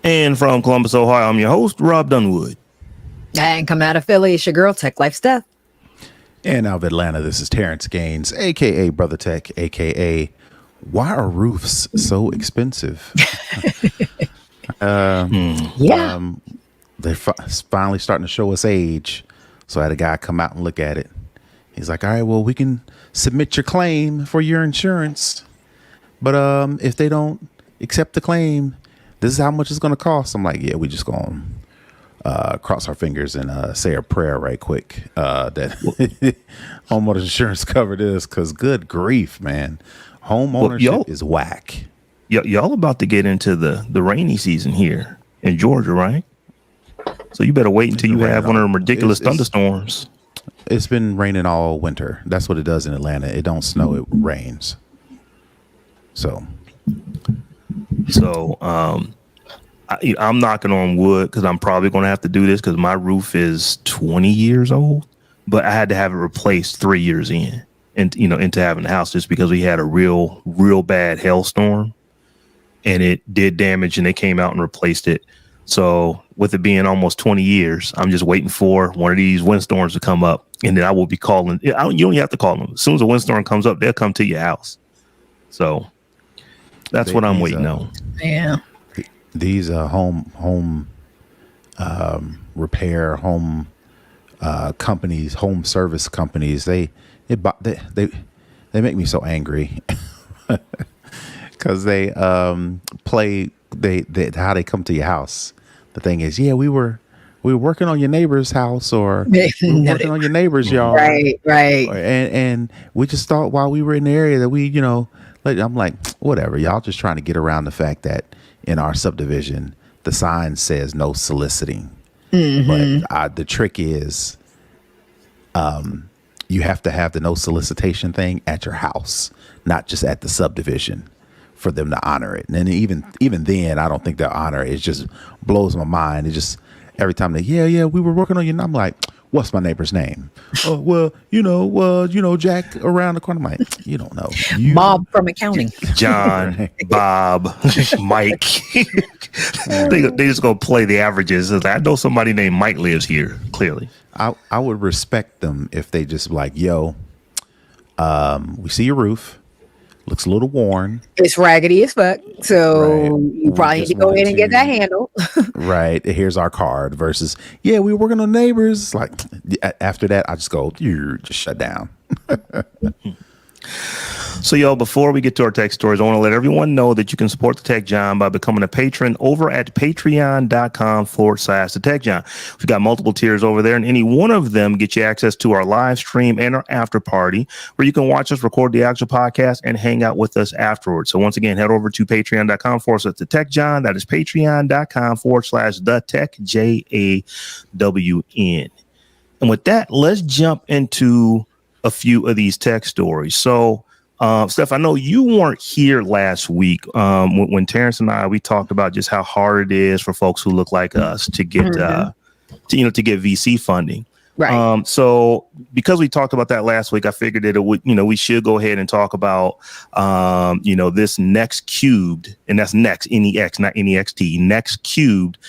And from Columbus, Ohio, I'm your host, Robb Dunewood. And coming out of Philly, it's your girl, Tech Life Steph. And out of Atlanta, this is Terrance Gaines, a.k.a. Brother Tech, a.k.a. Why are roofs so expensive? They're finally starting to show us age. So I had a guy come out and look at it. He's like, all right, well, we can submit your claim for your insurance. But if they don't accept the claim, this is how much it's going to cost. I'm like, yeah, we just going to cross our fingers and say a prayer right quick that homeowners insurance cover this, because good grief, man. Home ownership is whack. Y'all about to get into the rainy season here in Georgia, right? So you better wait until you have one of them ridiculous thunderstorms. It's been raining all winter. That's what it does in Atlanta. It don't snow, it rains. So I'm knocking on wood because I'm probably going to have to do this because my roof is 20 years old, but I had to have it replaced 3 years in, and into having the house, just because we had a real bad hailstorm and it did damage, and they came out and replaced it. So with it being almost 20 years, I'm just waiting for one of these windstorms to come up, and then I will be calling. You don't have to call them. As soon as a windstorm comes up, they'll come to your house. So that's what I'm waiting on. Yeah. These home repair, home companies, home service companies, they make me so angry because they play how they come to your house. The thing is, yeah, we were working on your neighbor's house, or we were working on your neighbor's yard, right, and we just thought while we were in the area that we, I'm like, whatever, y'all just trying to get around the fact that in our subdivision the sign says no soliciting. But the trick is, you have to have the no solicitation thing at your house, not just at the subdivision, for them to honor it. And then even then, I don't think they'll honor it. It just blows my mind. It just, every time they, we were working on you. And I'm like, what's my neighbor's name? Oh, well, Jack around the corner. I'm like, you don't know. Bob from accounting. John, Bob, Mike. They just gonna play the averages. I know somebody named Mike lives here, clearly. I would respect them if they just like, we see your roof. Looks a little worn. It's raggedy as fuck. So you probably need to go in and get that handled. Right. Here's our card versus, we were working on neighbors. Like, after that, I just go, you just shut down. So, before we get to our tech stories, I want to let everyone know that you can support the Tech Jawn by becoming a patron over at patreon.com/the Tech Jawn. We've got multiple tiers over there, and any one of them gets you access to our live stream and our after party, where you can watch us record the actual podcast and hang out with us afterwards. So once again, head over to patreon.com/the Tech Jawn. That is patreon.com/the Tech JAWN. And with that, let's jump into a few of these tech stories. So, Steph, I know you weren't here last week when Terrance and we talked about just how hard it is for folks who look like us to get to get VC funding. Right. So because we talked about that last week, I figured that it would, we should go ahead and talk about this Next Cubed, and that's Next, NEX, not NEXT. Next Cubed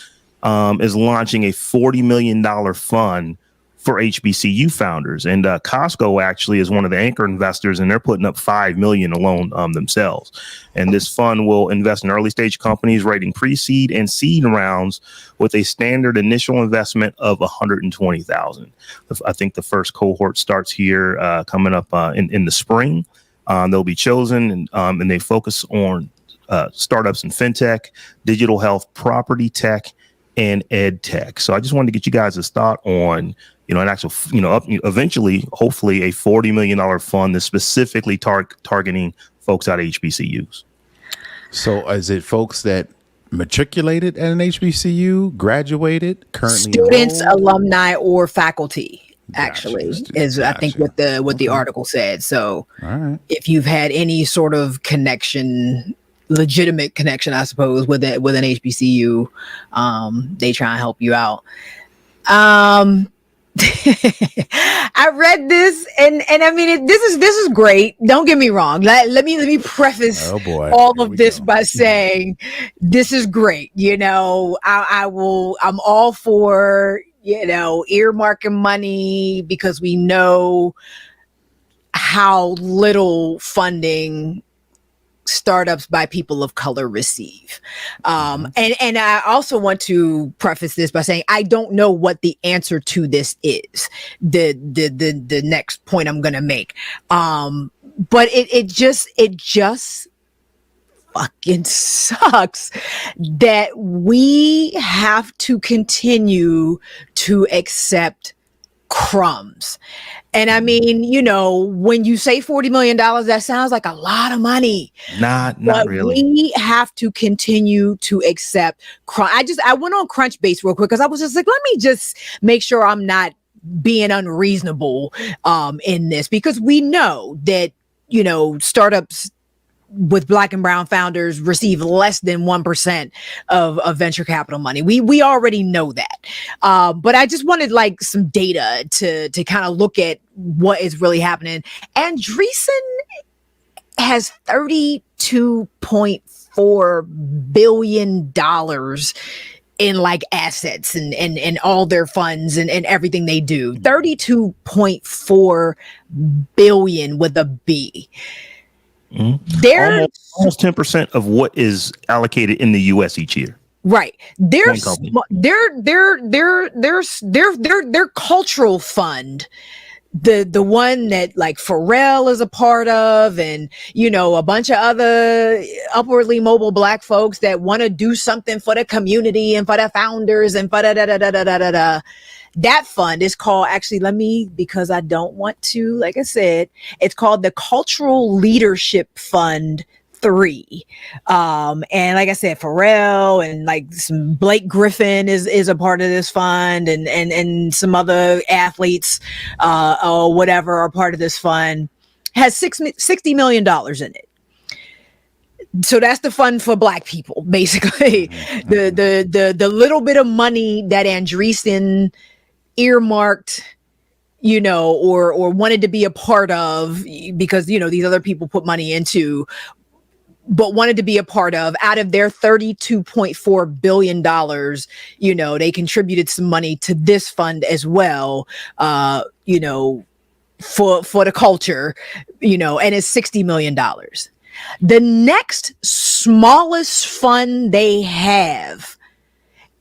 is launching a $40 million fund for HBCU founders, and Costco actually is one of the anchor investors, and they're putting up $5 million alone themselves. And this fund will invest in early stage companies rating pre-seed and seed rounds with a standard initial investment of $120,000. I think the first cohort starts here coming up in the spring. They'll be chosen, and they focus on startups in fintech, digital health, property tech, and ed tech. So I just wanted to get you guys' thought on an actual, eventually, hopefully, a $40 million fund that's specifically targeting folks out of HBCUs. So is it folks that matriculated at an HBCU, graduated, currently students, enrolled? alumni, or faculty? Actually, Gotcha. I think what the article said. So all right. If you've had any sort of connection, legitimate connection, I suppose, with an HBCU, they try and help you out. I read this and I mean this is great. Don't get me wrong. Let me preface all of this by saying this is great. I'm all for earmarking money because we know how little funding startups by people of color receive. And I also want to preface this by saying I don't know what the answer to this is. The next point I'm gonna make. But it just fucking sucks that we have to continue to accept crumbs. And I mean, when you say $40 million, that sounds like a lot of money. Not really. We have to continue to accept crumbs. I went on Crunchbase real quick because I was just like, let me just make sure I'm not being unreasonable in this, because we know that, startups with Black and brown founders receive less than 1% of venture capital money. We already know that. But I just wanted some data to kind of look at what is really happening. Andreessen has $32.4 billion in assets and all their funds and everything they do. 32.4 billion with a B. They're almost 10% of what is allocated in the U.S. each year. Right. Their cultural fund, the one that Pharrell is a part of, and a bunch of other upwardly mobile Black folks that want to do something for the community and for the founders and for that fund is called, because I don't want to, like I said, it's called the Cultural Leadership Fund 3. And like I said, Pharrell and some Blake Griffin is a part of this fund, and some other athletes or whatever are part of this fund. Has $60 million in it. So that's the fund for Black people, basically. The little bit of money that Andreessen earmarked, or wanted to be a part of, because these other people put money into, but wanted to be a part of, out of their $32.4 billion, they contributed some money to this fund as well, for the culture, and it's $60 million. The next smallest fund they have,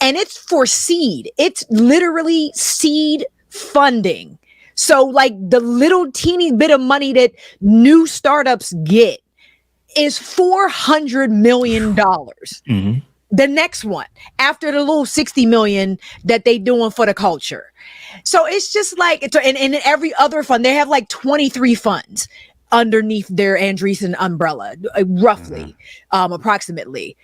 and it's for seed. It's literally seed funding. So the little teeny bit of money that new startups get is $400 million. Mm-hmm. The next one, after the little 60 million that they doing for the culture. So it's just and every other fund, they have 23 funds underneath their Andreessen umbrella, roughly, approximately.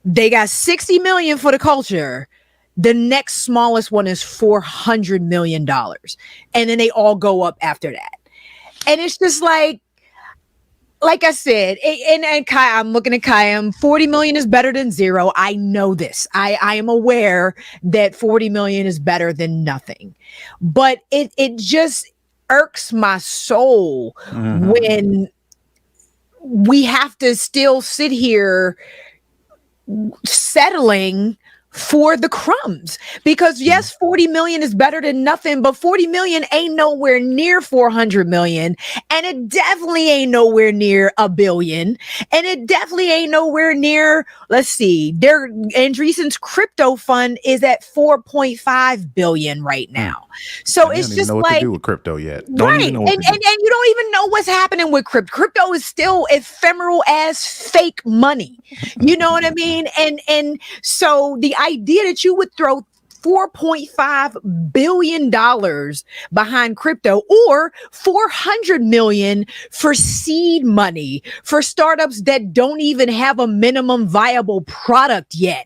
They got 60 million for the culture. The next smallest one is $400 million. And then they all go up after that. And it's just like I said, and Kai, I'm looking at Kai, 40 million is better than zero. I know this. I am aware that 40 million is better than nothing. But it just irks my soul when we have to still sit here settling for the crumbs, because yes, 40 million is better than nothing, but 40 million ain't nowhere near 400 million, and it definitely ain't nowhere near $1 billion, and it definitely ain't nowhere near, let's see, their Andreessen's crypto fund is at 4.5 billion right now. So it's just know what to do with crypto yet. Right. And you don't even know what's happening with crypto. Crypto is still ephemeral as fake money. You know what I mean? And so the idea that you would throw $4.5 billion behind crypto, or 400 million for seed money for startups that don't even have a minimum viable product yet.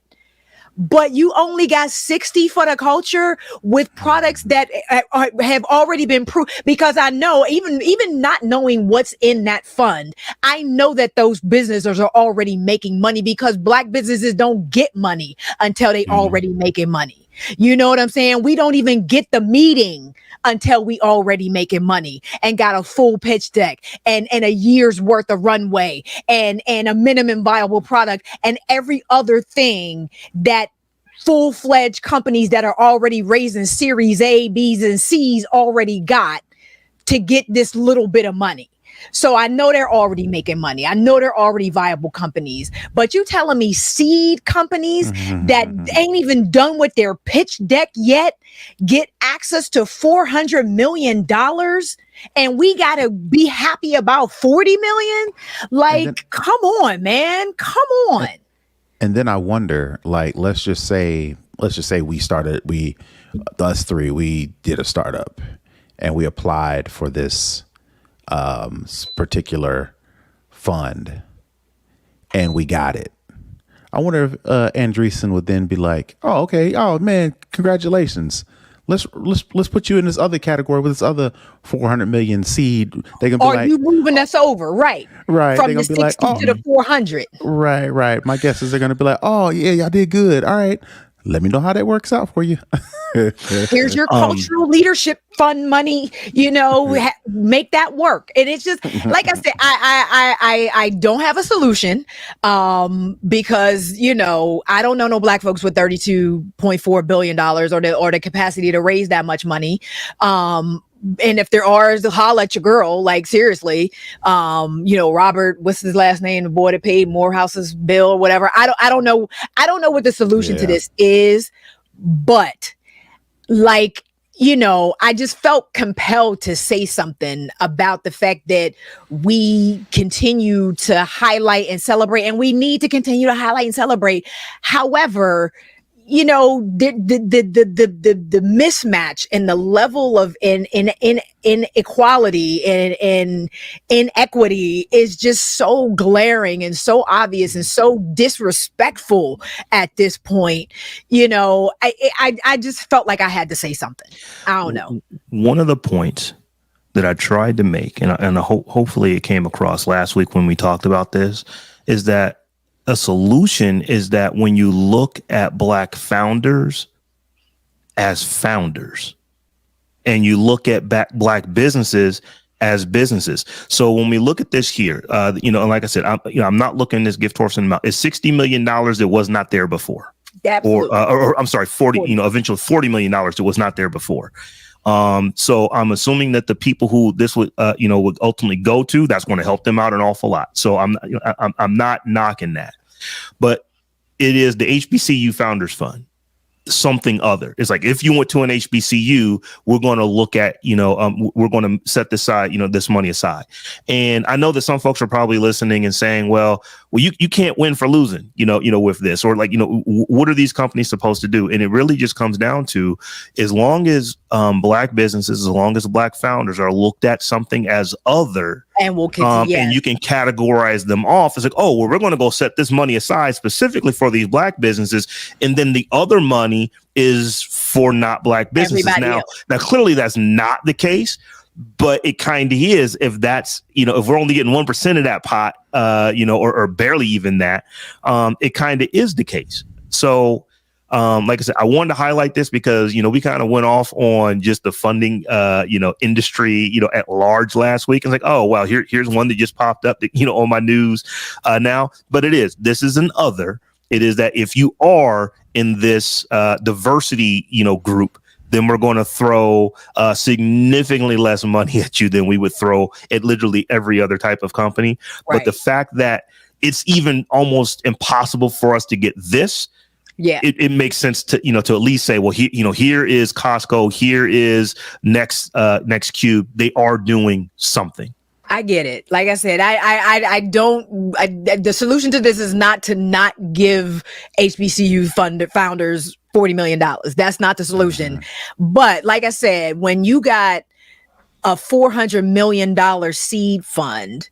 But you only got 60 for the culture with products that have already been proved. Because I know, even not knowing what's in that fund, I know that those businesses are already making money, because Black businesses don't get money until they already making money. You know what I'm saying? We don't even get the meeting until we already making money and got a full pitch deck and a year's worth of runway and a minimum viable product and every other thing that full-fledged companies that are already raising series A, B's, and C's already got to get this little bit of money. So I know they're already making money. I know they're already viable companies, but you telling me seed companies that ain't even done with their pitch deck yet get access to $400 million and we got to be happy about 40 million? Like, come on, man. Come on. And then I wonder, like, let's just say us three, we did a startup and we applied for this particular fund and we got it. I wonder if Andreessen would then be like, oh, okay. Oh man, congratulations. Let's put you in this other category with this other 400 million seed. They can be Are like, you moving us over? Right. From the 60 to the 400. Right. My guess is they're going to be like, oh yeah, y'all did good. All right. Let me know how that works out for you. Here's your cultural leadership fund money, make that work. And it's just, like I said, I don't have a solution, because, I don't know no black folks with $32.4 billion or the capacity to raise that much money. And if there are, holla at your girl, like seriously, Robert, what's his last name? The boy that paid Morehouse's bill or whatever. I don't know what the solution to this is, but like, I just felt compelled to say something about the fact that we continue to highlight and celebrate, and we need to continue to highlight and celebrate. However, the mismatch and the level of inequality and inequity is just so glaring and so obvious and so disrespectful at this point. I just felt like I had to say something. I don't know. One of the points that I tried to make, and hopefully it came across last week when we talked about this, is that a solution is that when you look at Black founders as founders and you look at Black businesses as businesses. So when we look at this here, and like I said, I'm not looking at this gift horse in the mouth. It's $60 million that was not there before. Absolutely. Or I'm sorry, 40, eventually $40 million that was not there before. So I'm assuming that the people who this would ultimately go to, that's going to help them out an awful lot. So I'm not knocking that, but it is the HBCU Founders Fund, something other. It's like, if you went to an HBCU, we're going to look at, we're going to set this side, this money aside. And I know that some folks are probably listening and saying, well, you can't win for losing, with this, or like, what are these companies supposed to do? And it really just comes down to, as long as Black businesses, as long as Black founders are looked at something as other, and we'll continue, and you can categorize them off. It's like, oh, well, we're going to go set this money aside specifically for these Black businesses, and then the other money is for not Black businesses. Now, clearly that's not the case, but it kind of is. If that's, if we're only getting 1% of that pot, or barely even that, it kind of is the case. So, like I said, I wanted to highlight this because, we kind of went off on just the funding, industry, at large last week. And it's like, oh, wow, here's one that just popped up, that, on my news now. But this is an other. It is that if you are in this diversity, group, then we're going to throw significantly less money at you than we would throw at literally every other type of company. Right. But the fact that it's even almost impossible for us to get this, it makes sense to to at least say, well, here is Costco, here is Next Cube. They are doing something. I get it. Like I said, the solution to this is not to not give HBCU founders $40 million. That's not the solution. But like I said, when you got a $400 million seed fund,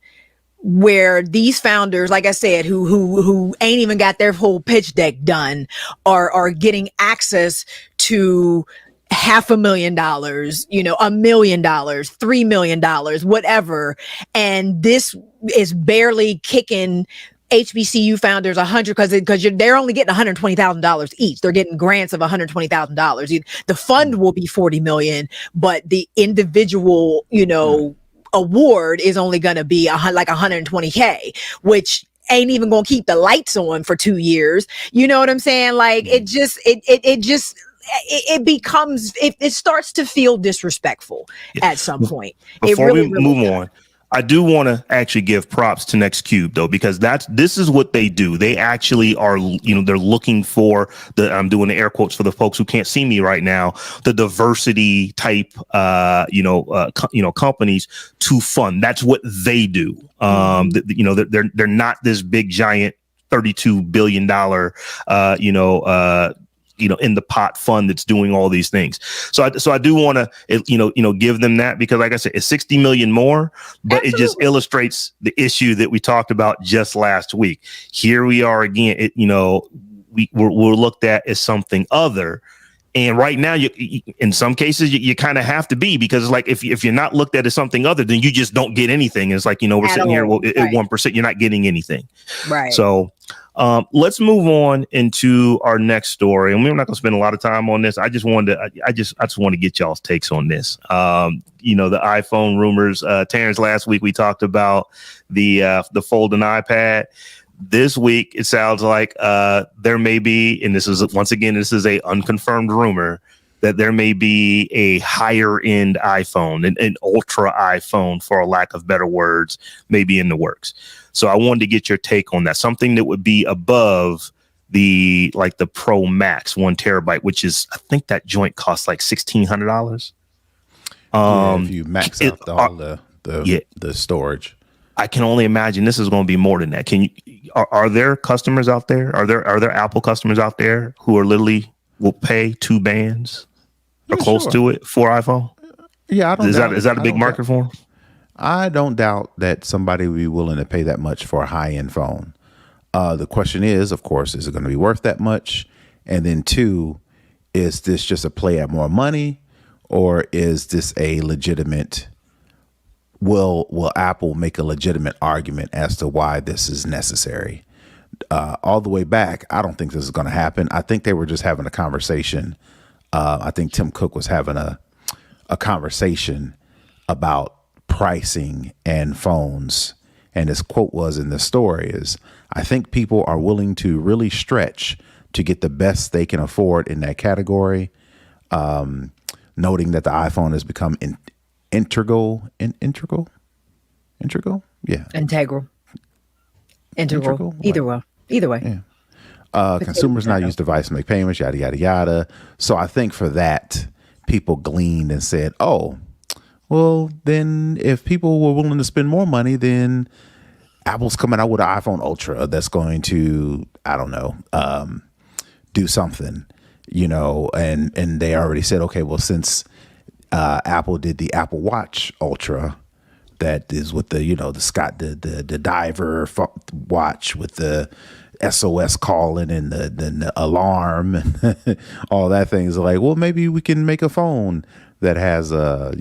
where these founders, like I said, who ain't even got their whole pitch deck done, are getting access to $500,000, $1 million, $3 million, whatever. And this is barely kicking HBCU founders because they're only getting $120,000 each. They're getting grants of $120,000. The fund will be 40 million, but the individual, award is only going to be like 120K, which ain't even going to keep the lights on for 2 years. You know what I'm saying? Like it starts to feel disrespectful at some point. Before we move on, I do want to actually give props to NextCube though, because this is what they do. They actually are, they're looking for I'm doing the air quotes for the folks who can't see me right now, the diversity type, companies to fund. That's what they do. They're not this big giant $32 billion, in the pot fund that's doing all these things. So I do want to, give them that, because like I said, it's 60 million more, but Absolutely. It just illustrates the issue that we talked about just last week. Here we are again, we're looked at as something other. And right now, in some cases, you kind of have to be, because it's like if you're not looked at as something other, then you just don't get anything. It's like, we're sitting here at 1%, you're not getting anything. Right. So let's move on into our next story, and we're not going to spend a lot of time on this. I just want to get y'all's takes on this. The iPhone rumors. Terrance, last week we talked about the folding iPad. This week it sounds like there may be, and this is a unconfirmed rumor, that there may be a higher end iPhone, an ultra iPhone, for a lack of better words, maybe in the works. So I wanted to get your take on that. Something that would be above the Pro Max 1 terabyte, which is, I think that joint costs like $1,600. If you max out all the storage. I can only imagine this is going to be more than that. Are there customers out there? Are there Apple customers out there who are will pay 2 bands or close to it for iPhone? Yeah, is that a big market for them? I don't doubt that somebody would be willing to pay that much for a high-end phone. The question is, of course, is it going to be worth that much? And then 2, is this just a play at more money, or is this a legitimate? Will Apple make a legitimate argument as to why this is necessary? All the way back, I don't think this is going to happen. I think they were just having a conversation. I think Tim Cook was having a conversation about pricing and phones. And his quote was in the story is, I think people are willing to really stretch to get the best they can afford in that category. Noting that the iPhone has become integral. Either way. Yeah. Consumers now use device to make payments, yada, yada, yada. So I think for that, people gleaned and said, oh, well, then if people were willing to spend more money, then Apple's coming out with an iPhone Ultra that's going to, I don't know, do something, and they already said, okay, well, since Apple did the Apple Watch Ultra, that is with the, the diver watch with the SOS calling and the alarm and all that things, like, well, maybe we can make a phone that has a,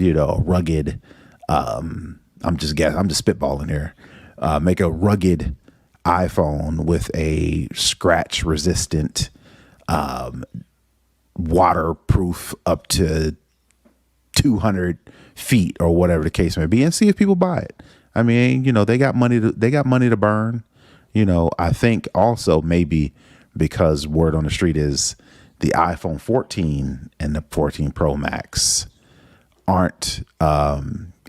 rugged, I'm just spitballing here, make a rugged iPhone with a scratch resistant, waterproof up to 200 feet or whatever the case may be, and see if people buy it. I mean, they got money to burn. I think also maybe because word on the street is the iPhone 14 and the 14 Pro Max aren't,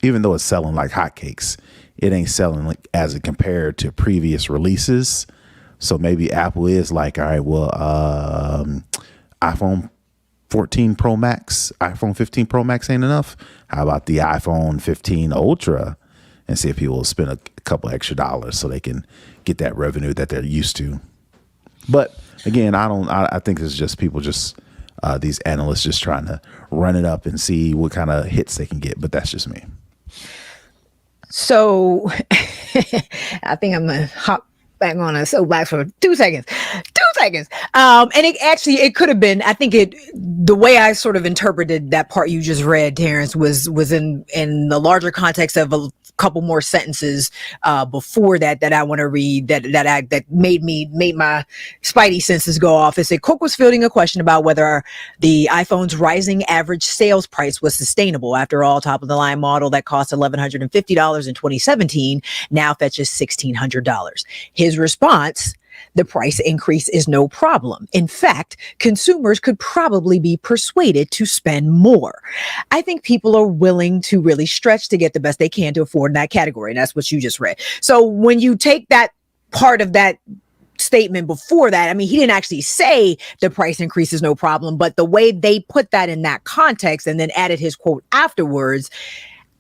even though it's selling like hotcakes, it ain't selling like as it compared to previous releases. So maybe Apple is like, all right, well, iPhone 14 Pro Max, iPhone 15 Pro Max ain't enough. How about the iPhone 15 Ultra, and see if people will spend a couple extra dollars so they can get that revenue that they're used to. But again, I think it's just people these analysts just trying to run it up and see what kind of hits they can get. But that's just me. So I think I'm going to hop back on a soapbox for 2 seconds. And it could have been, I think the way I sort of interpreted that part you just read, Terrance, was in the larger context of a couple more sentences before that I want to read that made my spidey senses go off. It said Cook was fielding a question about whether the iPhone's rising average sales price was sustainable. After all, top of the line model that cost $1,150 in 2017 now fetches $1,600. His response: the price increase is no problem. In fact, consumers could probably be persuaded to spend more. I think people are willing to really stretch to get the best they can to afford in that category. And that's what you just read. So when you take that part of that statement before that, I mean, he didn't actually say the price increase is no problem, but the way they put that in that context and then added his quote afterwards,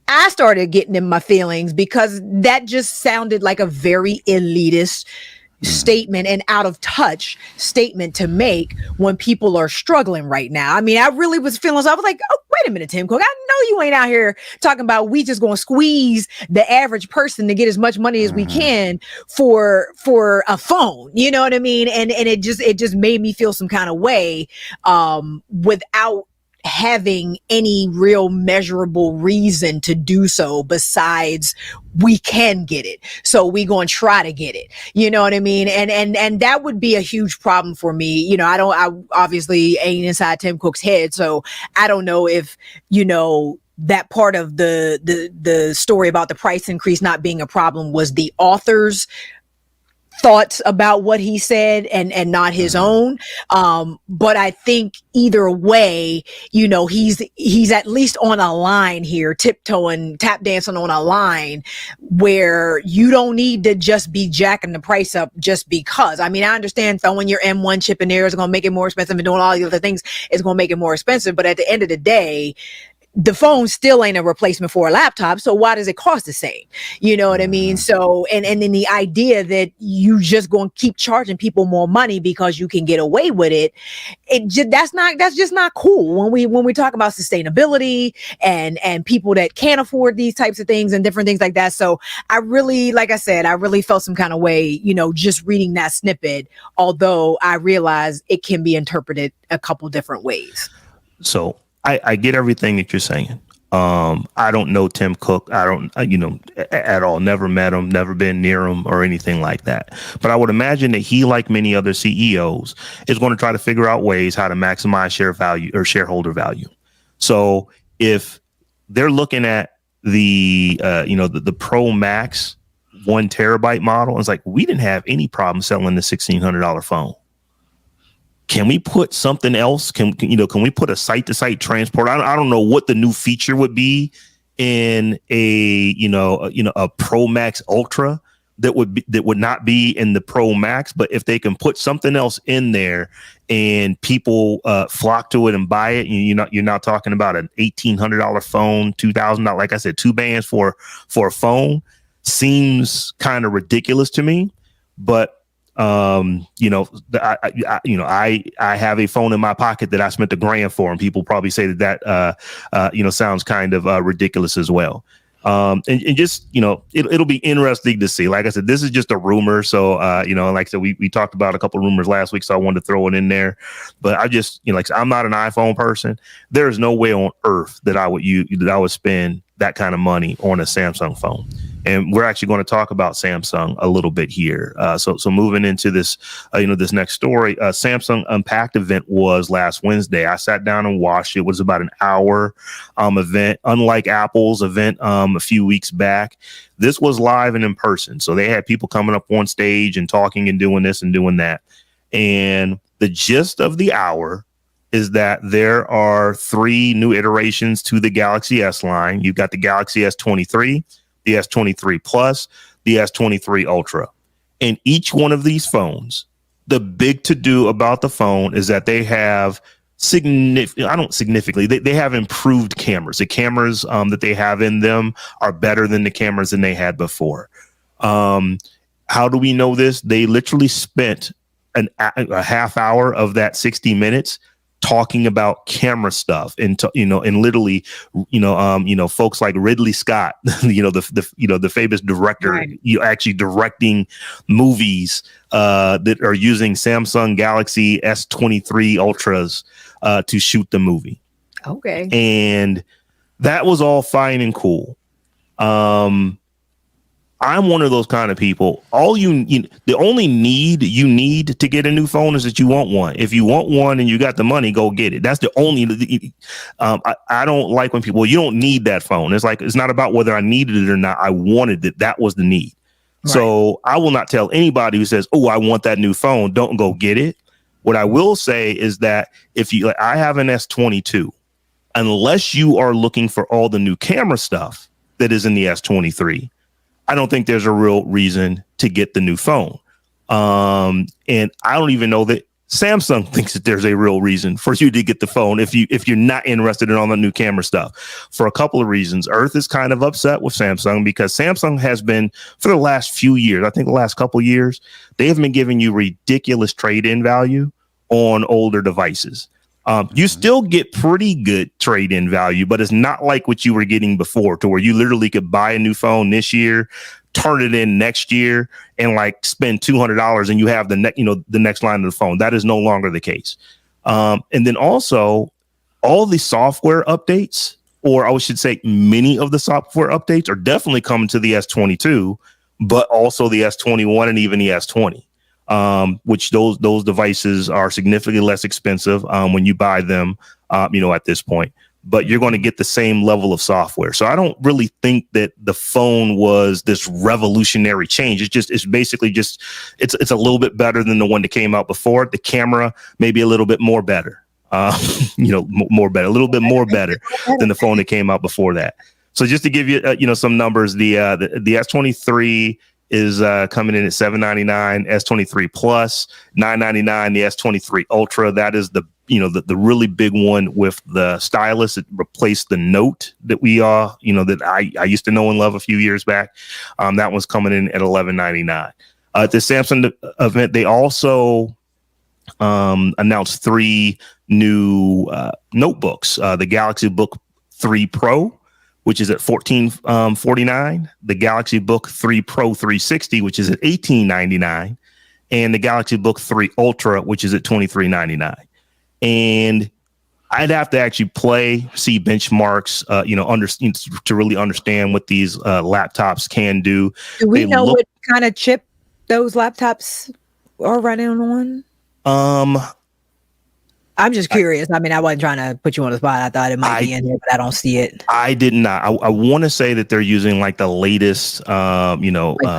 I started getting in my feelings because that just sounded like a very elitist statement and out of touch statement to make when people are struggling right now. I mean, I really was feeling, so I was like, oh, wait a minute, Tim Cook, I know you ain't out here talking about we just going to squeeze the average person to get as much money as we can for a phone. You know what I mean? And it just made me feel some kind of way without having any real measurable reason to do so besides we can get it, so we gonna try to get it. You know what I mean? And that would be a huge problem for me. You know, I obviously ain't inside Tim Cook's head, so I don't know if, you know, that part of the story about the price increase not being a problem was the author's thoughts about what he said and not his own. But I think either way, you know, he's at least on a line here, tap dancing on a line where you don't need to just be jacking the price up just because. I mean, I understand throwing your M1 chip in there is going to make it more expensive and doing all the other things is going to make it more expensive. But at the end of the day, the phone still ain't a replacement for a laptop. So why does it cost the same? You know what I mean? So, and then the idea that you just going to keep charging people more money because you can get away with it. That's just not cool when we talk about sustainability and people that can't afford these types of things and different things like that. So I really, like I said, I really felt some kind of way, you know, just reading that snippet, although I realize it can be interpreted a couple different ways. So I get everything that you're saying. I don't know Tim Cook. I don't, at all. Never met him, never been near him or anything like that. But I would imagine that he, like many other CEOs, is going to try to figure out ways how to maximize share value or shareholder value. So if they're looking at the Pro Max 1 terabyte model, it's like, we didn't have any problem selling the $1,600 phone. Can we put something else? Can we put a site-to-site transport? I don't know what the new feature would be in a Pro Max Ultra that would not be in the Pro Max. But if they can put something else in there and people flock to it and buy it, you're not talking about an $1,800 phone, $2,000. Like I said, 2 bands for a phone seems kind of ridiculous to me, but. I have a phone in my pocket that I spent $1,000 for, and people probably say that sounds kind of ridiculous as well. And just, it'll be interesting to see. Like I said, this is just a rumor. So, like I said, we talked about a couple of rumors last week, so I wanted to throw it in there. But I just, I'm not an iPhone person. There is no way on earth that I would spend that kind of money on a Samsung phone. And we're actually going to talk about Samsung a little bit here. So moving into this, this next story, Samsung Unpacked event was last Wednesday. I sat down and watched it. It was about an hour event. Unlike Apple's event a few weeks back, this was live and in person. So they had people coming up on stage and talking and doing this and doing that. And the gist of the hour is that there are 3 new iterations to the Galaxy S line. You've got the Galaxy S23, the S23 Plus, the S23 Ultra. And each one of these phones, the big to-do about the phone is that they have they have improved cameras. The cameras that they have in them are better than the cameras than they had before. How do we know this? They literally spent a half hour of that 60 minutes talking about camera stuff and and literally, folks like Ridley Scott, the famous director, right, actually directing movies that are using Samsung Galaxy S23 Ultras to shoot the movie. Okay. And that was all fine and cool. I'm one of those kind of people. The only need you need to get a new phone is that you want one. If you want one and you got the money, go get it. That's the only. I don't like when people, you don't need that phone. It's like, it's not about whether I needed it or not. I wanted it. That was the need. Right. So I will not tell anybody who says, "Oh, I want that new phone," don't go get it. What I will say is that if you, like, I have an S22, unless you are looking for all the new camera stuff that is in the S23. I don't think there's a real reason to get the new phone. And I don't even know that Samsung thinks that there's a real reason for you to get the phone if you're not interested in all the new camera stuff, for a couple of reasons. Earth is kind of upset with Samsung because Samsung has been, for the last few years, I think the last couple of years, they have been giving you ridiculous trade-in value on older devices. You still get pretty good trade-in value, but it's not like what you were getting before, to where you literally could buy a new phone this year, turn it in next year, and like spend $200 and you have the next line of the phone. That is no longer the case. And then also all the software updates, or I should say many of the software updates, are definitely coming to the S22, but also the S21 and even the S20. Which those devices are significantly less expensive when you buy them, at this point. But you're going to get the same level of software. So I don't really think that the phone was this revolutionary change. It's basically just it's a little bit better than the one that came out before. The camera maybe a little bit more better, more better, a little bit more better than the phone that came out before that. So just to give you some numbers, the S23 is coming in at $799, S23 Plus $999, the S23 Ultra. That is the really big one with the stylus. It replaced the Note that that I used to know and love a few years back. That one's coming in at $1199. At the Samsung event, they also announced 3 new notebooks. The Galaxy Book 3 Pro, which is at $1449, the Galaxy Book 3 Pro 360, which is at $1899, and the Galaxy Book 3 Ultra, which is at $2399. And I'd have to actually see benchmarks, to really understand what these laptops can do. Do we know what kind of chip those laptops are running on? I'm just curious. I wasn't trying to put you on the spot. I thought it might be in here, but I don't see it. I did not. I want to say that they're using like the latest, the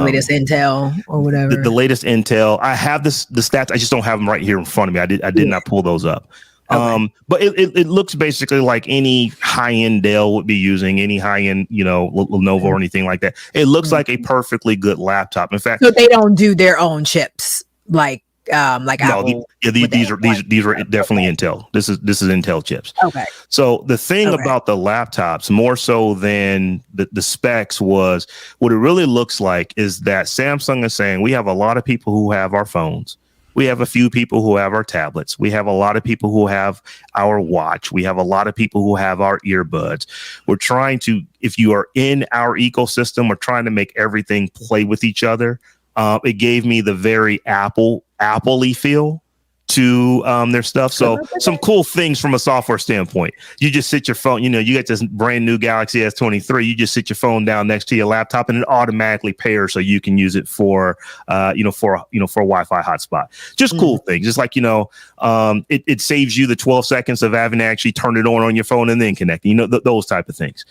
latest Intel or whatever. The latest Intel. I have the stats. I just don't have them right here in front of me. I did not pull those up. Okay. But it looks basically like any high-end Dell would be using, any high-end, Lenovo or anything like that. It looks like a perfectly good laptop. In fact, so they don't do their own chips like Apple. These are definitely Intel. This is Intel chips. Okay. So the thing about the laptops, more so than the specs, was what it really looks like is that Samsung is saying we have a lot of people who have our phones. We have a few people who have our tablets. We have a lot of people who have our watch. We have a lot of people who have our earbuds. We're trying to, if you are in our ecosystem, we're trying to make everything play with each other. It gave me the very Apple-y feel to their stuff. So some cool things from a software standpoint. You just sit your phone, you get this brand new Galaxy S23. You just sit your phone down next to your laptop and it automatically pairs so you can use it for a Wi-Fi hotspot. Just cool things. Just like, it saves you the 12 seconds of having to actually turn it on your phone and then connect, those type of things.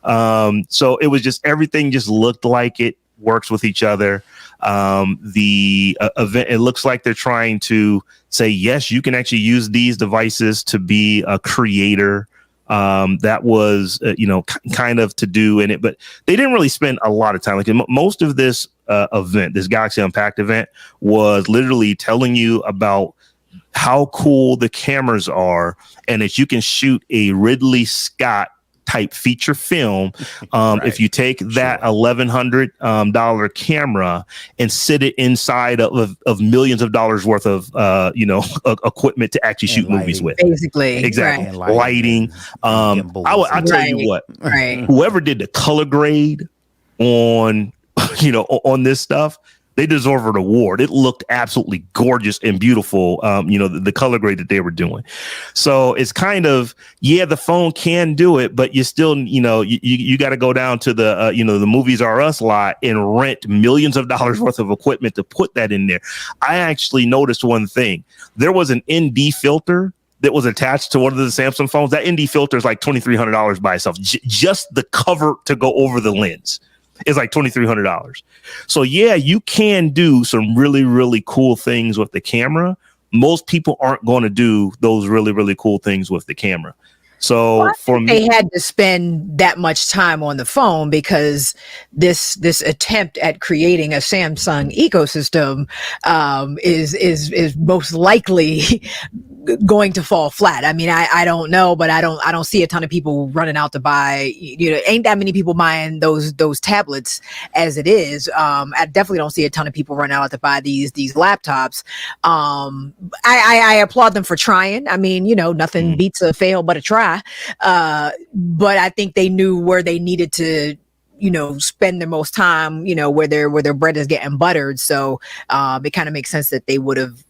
So it was just, everything just looked like it works with each other. The event, it looks like they're trying to say, yes, you can actually use these devices to be a creator. That was, kind of to do in it, but they didn't really spend a lot of time. Like most of this event, this Galaxy Unpacked event, was literally telling you about how cool the cameras are and that you can shoot a Ridley Scott type feature film. Right. If you take that $1,100 camera and sit it inside of millions of dollars worth of equipment to actually shoot movies with, basically, exactly, right. Lighting. I'll tell you what, whoever did the color grade on on this stuff, They deserve an award. It looked absolutely gorgeous and beautiful. The color grade that they were doing. So it's kind of, the phone can do it, but you still, you got to go down to the, the Movies R Us lot and rent millions of dollars worth of equipment to put that in there. I actually noticed one thing. There was an ND filter that was attached to one of the Samsung phones. That ND filter is like $2,300 by itself. Just the cover to go over the lens is like $2,300. So you can do some really, really cool things with the camera. Most people aren't going to do those really, really cool things with the camera. So for me, they had to spend that much time on the phone because this attempt at creating a Samsung ecosystem is most likely going to fall flat. I mean, I don't know, but I don't see a ton of people running out to buy, ain't that many people buying those tablets as it is. I definitely don't see a ton of people running out to buy these laptops. I applaud them for trying. I mean, nothing beats a fail but a try. But I think they knew where they needed to spend their most time, where their bread is getting buttered. So it kind of makes sense that they would have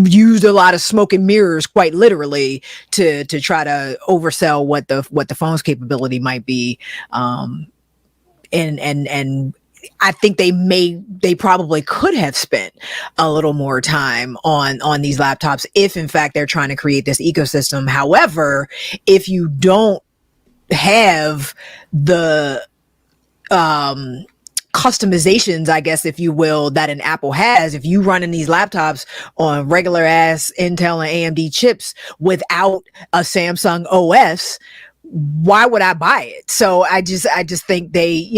used a lot of smoke and mirrors, quite literally, to try to oversell what the phone's capability might be. And I think they probably could have spent a little more time on these laptops if in fact they're trying to create this ecosystem. However, if you don't have the customizations, I guess, if you will, that an Apple has, if you running these laptops on regular ass Intel and AMD chips without a Samsung OS, why would I buy it? So I just think they,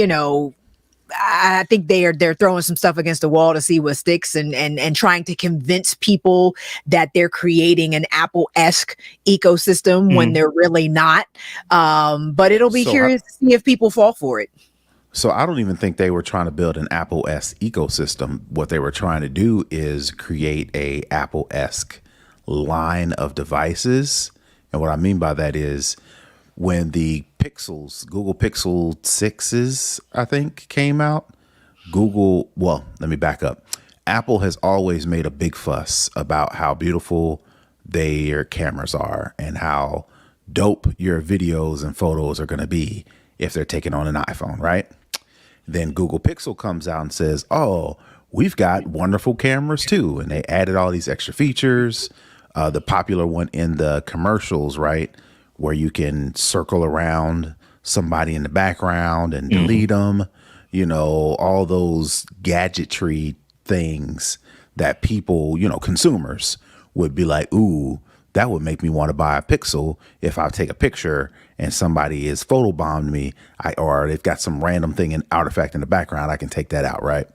I think they're throwing some stuff against the wall to see what sticks and trying to convince people that they're creating an Apple-esque ecosystem when they're really not. But it'll be curious to see if people fall for it. So I don't even think they were trying to build an Apple-esque ecosystem. What they were trying to do is create a Apple-esque line of devices. And what I mean by that is when the Google Pixel 6s, I think, came out, let me back up. Apple has always made a big fuss about how beautiful their cameras are and how dope your videos and photos are going to be if they're taken on an iPhone, right? Then Google Pixel comes out and says, oh, we've got wonderful cameras too. And they added all these extra features. The popular one in the commercials, right, where you can circle around somebody in the background and delete them, all those gadgetry things that people, consumers would be like, ooh, that would make me want to buy a Pixel if I take a picture and somebody is photobombed me, or they've got some random thing and artifact in the background, I can take that out, right?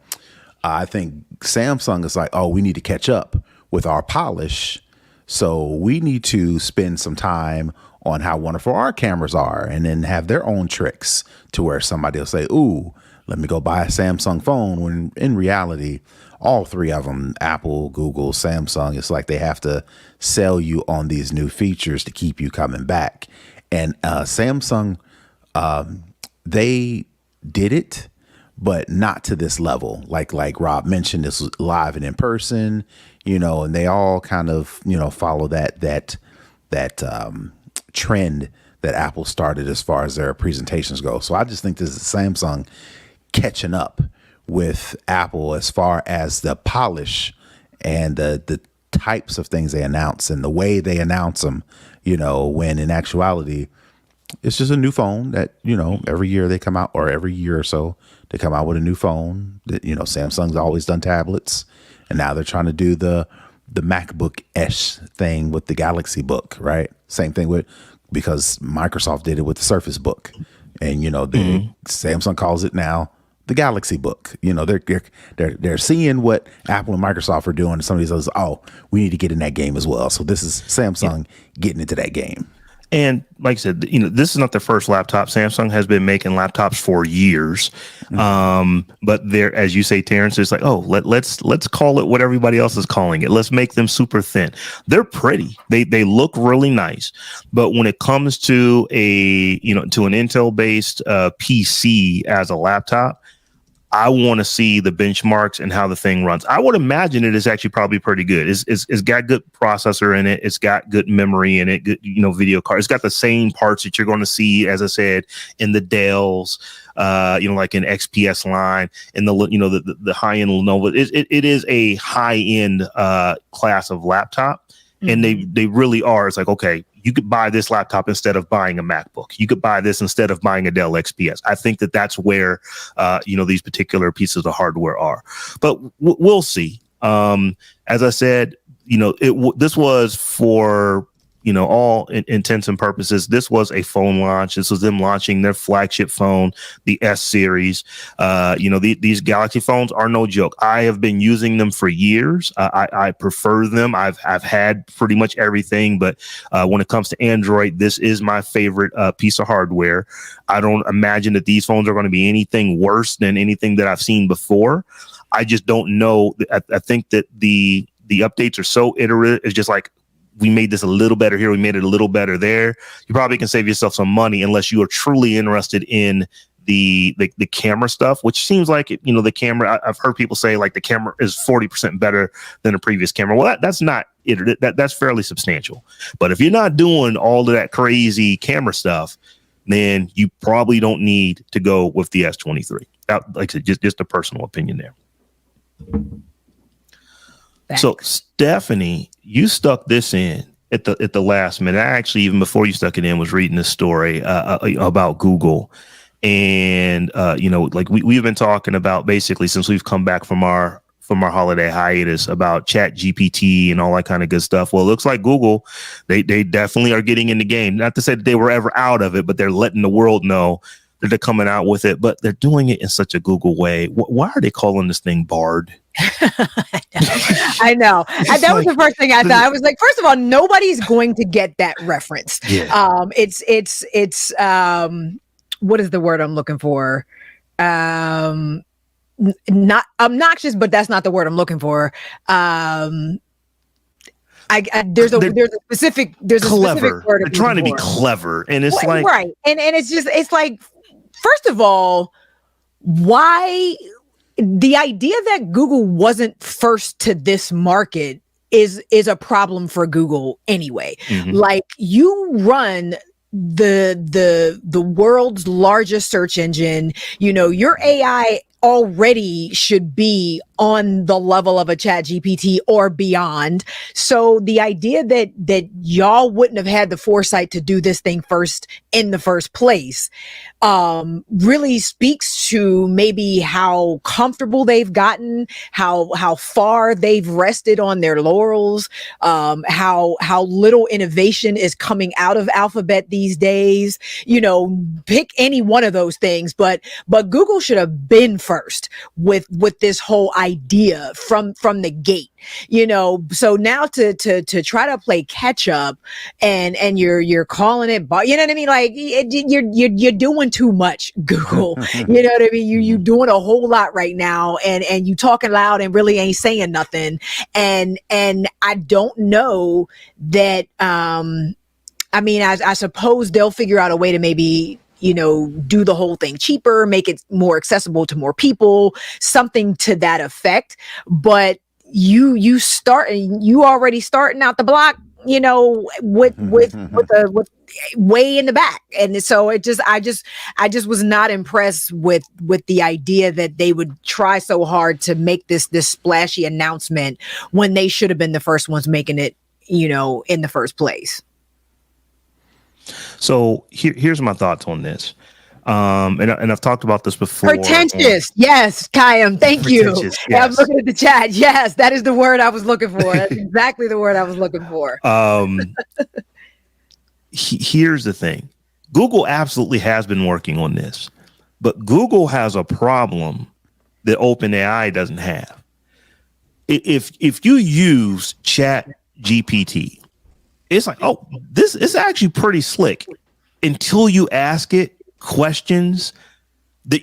I think Samsung is like, oh, we need to catch up with our polish. So we need to spend some time on how wonderful our cameras are and then have their own tricks to where somebody will say, ooh, let me go buy a Samsung phone, when in reality, all three of them, Apple, Google, Samsung, it's like they have to sell you on these new features to keep you coming back. And Samsung, they did it, but not to this level. Like Rob mentioned, this was live and in person, and they all kind of, follow that trend that Apple started as far as their presentations go. So I just think this is Samsung catching up with Apple as far as the polish and the types of things they announce and the way they announce them, when in actuality, it's just a new phone that, every year they come out, or every year or so they come out with a new phone that, Samsung's always done tablets, and now they're trying to do the MacBook-ish thing with the Galaxy Book, right? Same thing because Microsoft did it with the Surface Book, and, Samsung calls it now the Galaxy Book. They're seeing what Apple and Microsoft are doing, and somebody says, oh, we need to get in that game as well. So this is Samsung getting into that game. And like I said, this is not the first laptop. Samsung has been making laptops for years. But there, as you say, Terrance, it's like, oh, let's call it what everybody else is calling it. Let's make them super thin. They're pretty. They look really nice. But when it comes to to an Intel based PC as a laptop, I want to see the benchmarks and how the thing runs. I would imagine it is actually probably pretty good. It's got good processor in it. It's got good memory in it. Good, video card. It's got the same parts that you're going to see, as I said, in the Dells, like in XPS line, in the high end Lenovo. It is a high end class of laptop, and they really are. It's like, okay, you could buy this laptop instead of buying a MacBook. You could buy this instead of buying a Dell XPS. I think that's where, these particular pieces of hardware are. But we'll see. As I said, this was for, all intents and purposes, this was a phone launch. This was them launching their flagship phone, the S series. These Galaxy phones are no joke. I have been using them for years. I prefer them. I've had pretty much everything, but when it comes to Android, this is my favorite piece of hardware. I don't imagine that these phones are going to be anything worse than anything that I've seen before. I just don't know. I think that the updates are so iterative. It's just like, we made this a little better here, we made it a little better there. You probably can save yourself some money unless you are truly interested in the camera stuff, which seems like the camera. I've heard people say like the camera is 40% better than the previous camera. Well, that's not it. That's fairly substantial. But if you're not doing all of that crazy camera stuff, then you probably don't need to go with the S23. Like I said, just a personal opinion there. Thanks. So Stephanie, you stuck this in at the last minute. I actually, even before you stuck it in, was reading this story about Google, and like we've been talking about basically since we've come back from our holiday hiatus about ChatGPT and all that kind of good stuff. Well, it looks like Google, they definitely are getting in the game. Not to say that they were ever out of it, but they're letting the world know that they're coming out with it. But they're doing it in such a Google way. Why are they calling this thing Bard? I know. That was the first thing I thought. I was like, first of all, nobody's going to get that reference. Yeah. It's what is the word I'm looking for? Not obnoxious, but that's not the word I'm looking for. There's a specific word. They're trying to be clever, and it's like right, and it's like, first of all, why? The idea that Google wasn't first to this market is a problem for Google anyway. Like, you run the world's largest search engine, your AI already should be on the level of a ChatGPT or beyond. So the idea that y'all wouldn't have had the foresight to do this thing first in the first place really speaks to maybe how comfortable they've gotten, how far they've rested on their laurels, how little innovation is coming out of Alphabet these days. Pick any one of those things, but Google should have been first with this whole idea from the gate. So now to try to play catch up and you're calling it, you know what I mean? Like, you're doing too much, Google. You know what I mean? You doing a whole lot right now, and you talking loud and really ain't saying nothing. And I don't know that. I suppose they'll figure out a way to maybe, do the whole thing cheaper, make it more accessible to more people, something to that effect. But you already starting out the block, with way in the back. And so I just was not impressed with the idea that they would try so hard to make this splashy announcement when they should have been the first ones making it, in the first place. So here's my thoughts on this. And I've talked about this before. Pretentious. Yes, Kayam. Thank you. Yes. I'm looking at the chat. Yes, that is the word I was looking for. That's exactly the word I was looking for. Here's the thing. Google absolutely has been working on this, but Google has a problem that OpenAI doesn't have. If you use ChatGPT, it's like, oh, this is actually pretty slick until you ask it questions that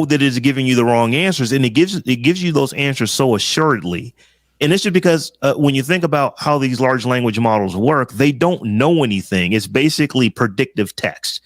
that is giving you the wrong answers, and it gives you those answers so assuredly. And it's just because when you think about how these large language models work, they don't know anything. It's basically predictive text.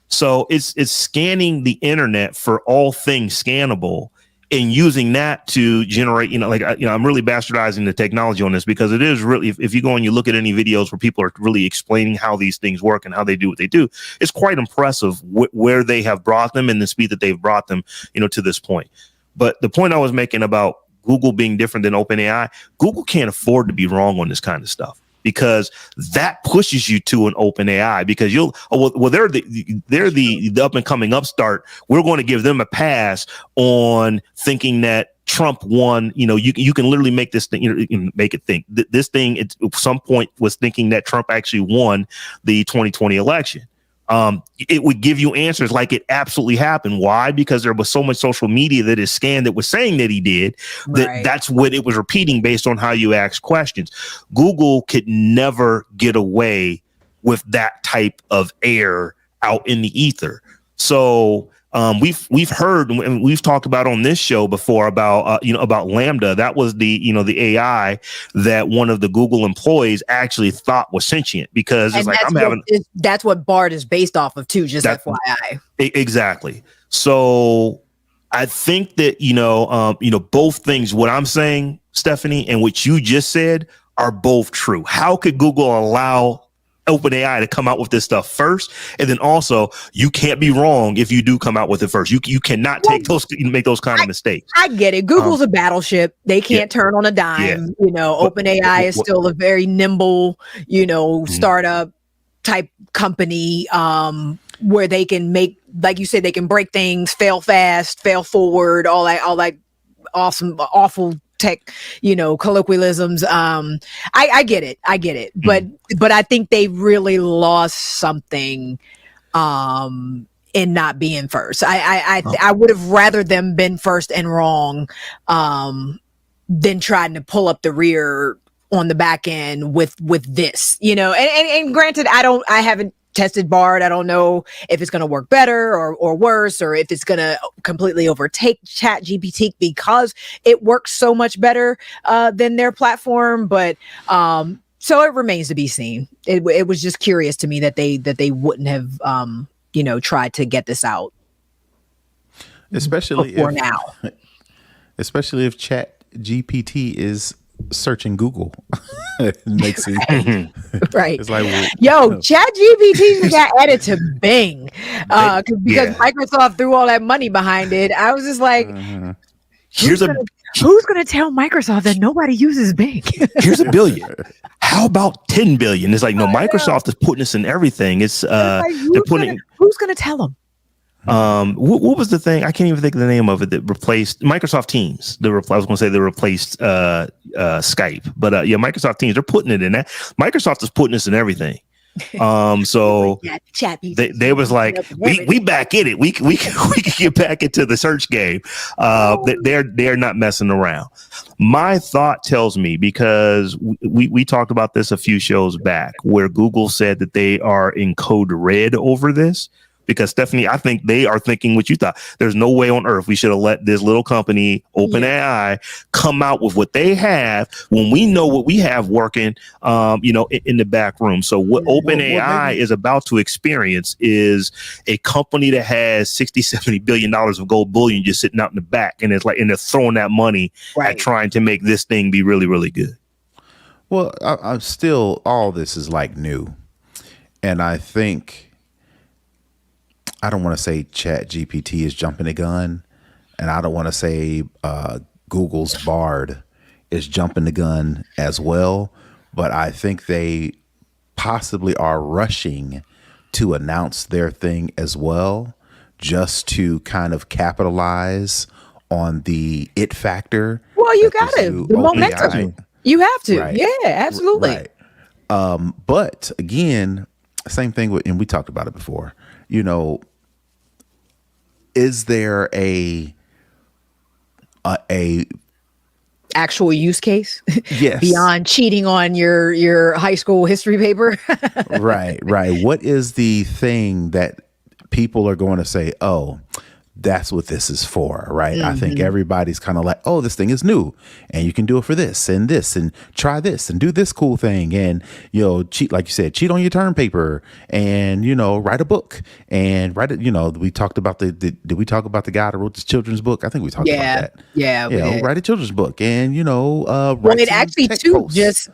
So it's scanning the internet for all things scannable and using that to generate, I'm really bastardizing the technology on this because it is really, if you go and you look at any videos where people are really explaining how these things work and how they do what they do, it's quite impressive where they have brought them and the speed that they've brought them, to this point. But the point I was making about Google being different than OpenAI, Google can't afford to be wrong on this kind of stuff, because that pushes you to an OpenAI, because they're the up and coming upstart. We're going to give them a pass on thinking that Trump won. You can literally make this thing, you can make it think this thing at some point was thinking that Trump actually won the 2020 election. It would give you answers like it absolutely happened. Why? Because there was so much social media that is scanned that was saying that he did, that's what it was repeating based on how you ask questions. Google could never get away with that type of air out in the ether. So we've heard, and we've talked about on this show before about Lambda. That was the AI that one of the Google employees actually thought was sentient, because it's that's what BART is based off of too. Just FYI. Exactly. So I think that both things. What I'm saying, Stephanie, and what you just said are both true. How could Google allow OpenAI to come out with this stuff first? And then also, you can't be wrong if you do come out with it first. You cannot make those kind of mistakes. I get it. Google's a battleship. They can't turn on a dime. OpenAI is still a very nimble, startup type company, where they can make, like you said, they can break things, fail fast, fail forward, all that awesome, awful tech, colloquialisms. I get it. But I think they really lost something in not being first. I would have rather them been first and wrong than trying to pull up the rear on the back end with this, and granted, I haven't tested BART. I don't know if it's going to work better or worse, or if it's going to completely overtake ChatGPT because it works so much better than their platform. But so it remains to be seen. It was just curious to me that they wouldn't have tried to get this out, especially if ChatGPT is searching Google. It makes it right. It's like, ChatGPT got added to Bing because Microsoft threw all that money behind it. I was just like, who's gonna tell Microsoft that nobody uses Bing? Here's $1 billion. How about 10 billion? It's like, no, Microsoft is putting this in everything. It's who's gonna tell them? What was the thing? I can't even think of the name of it that replaced Microsoft Teams. I was going to say they replaced Skype, but Microsoft Teams, they're putting it in that. Microsoft is putting this in everything. So they was like, we back in it. We can get back into the search game. They're not messing around. My thought tells me, because we talked about this a few shows back, where Google said that they are in code red over this. Because, Stephanie, I think they are thinking what you thought. There's no way on earth we should have let this little company, OpenAI, come out with what they have when we know what we have working, in the back room. So what OpenAI is about to experience is a company that has $60-70 billion of gold bullion just sitting out in the back, and they're throwing that money at trying to make this thing be really, really good. Well, I'm still, all this is like new, and I think, I don't want to say ChatGPT is jumping the gun, and I don't want to say Google's Bard is jumping the gun as well, but I think they possibly are rushing to announce their thing as well, just to kind of capitalize on the it factor. Well, you got it. The momentum. You have to. Right. Yeah, absolutely. Right. But again, same thing with, and we talked about it before, is there a actual use case? Yes. Beyond cheating on your high school history paper? Right. What is the thing that people are going to say, oh, that's what this is for, right? I think everybody's kind of like, oh, this thing is new and you can do it for this and try this and do this cool thing. And, cheat, like you said, cheat on your term paper and, write a book and write it. We talked about did we talk about the guy that wrote this children's book? I think we talked about that. Yeah. Write a children's book and, well, write it some actually tech too, posts. just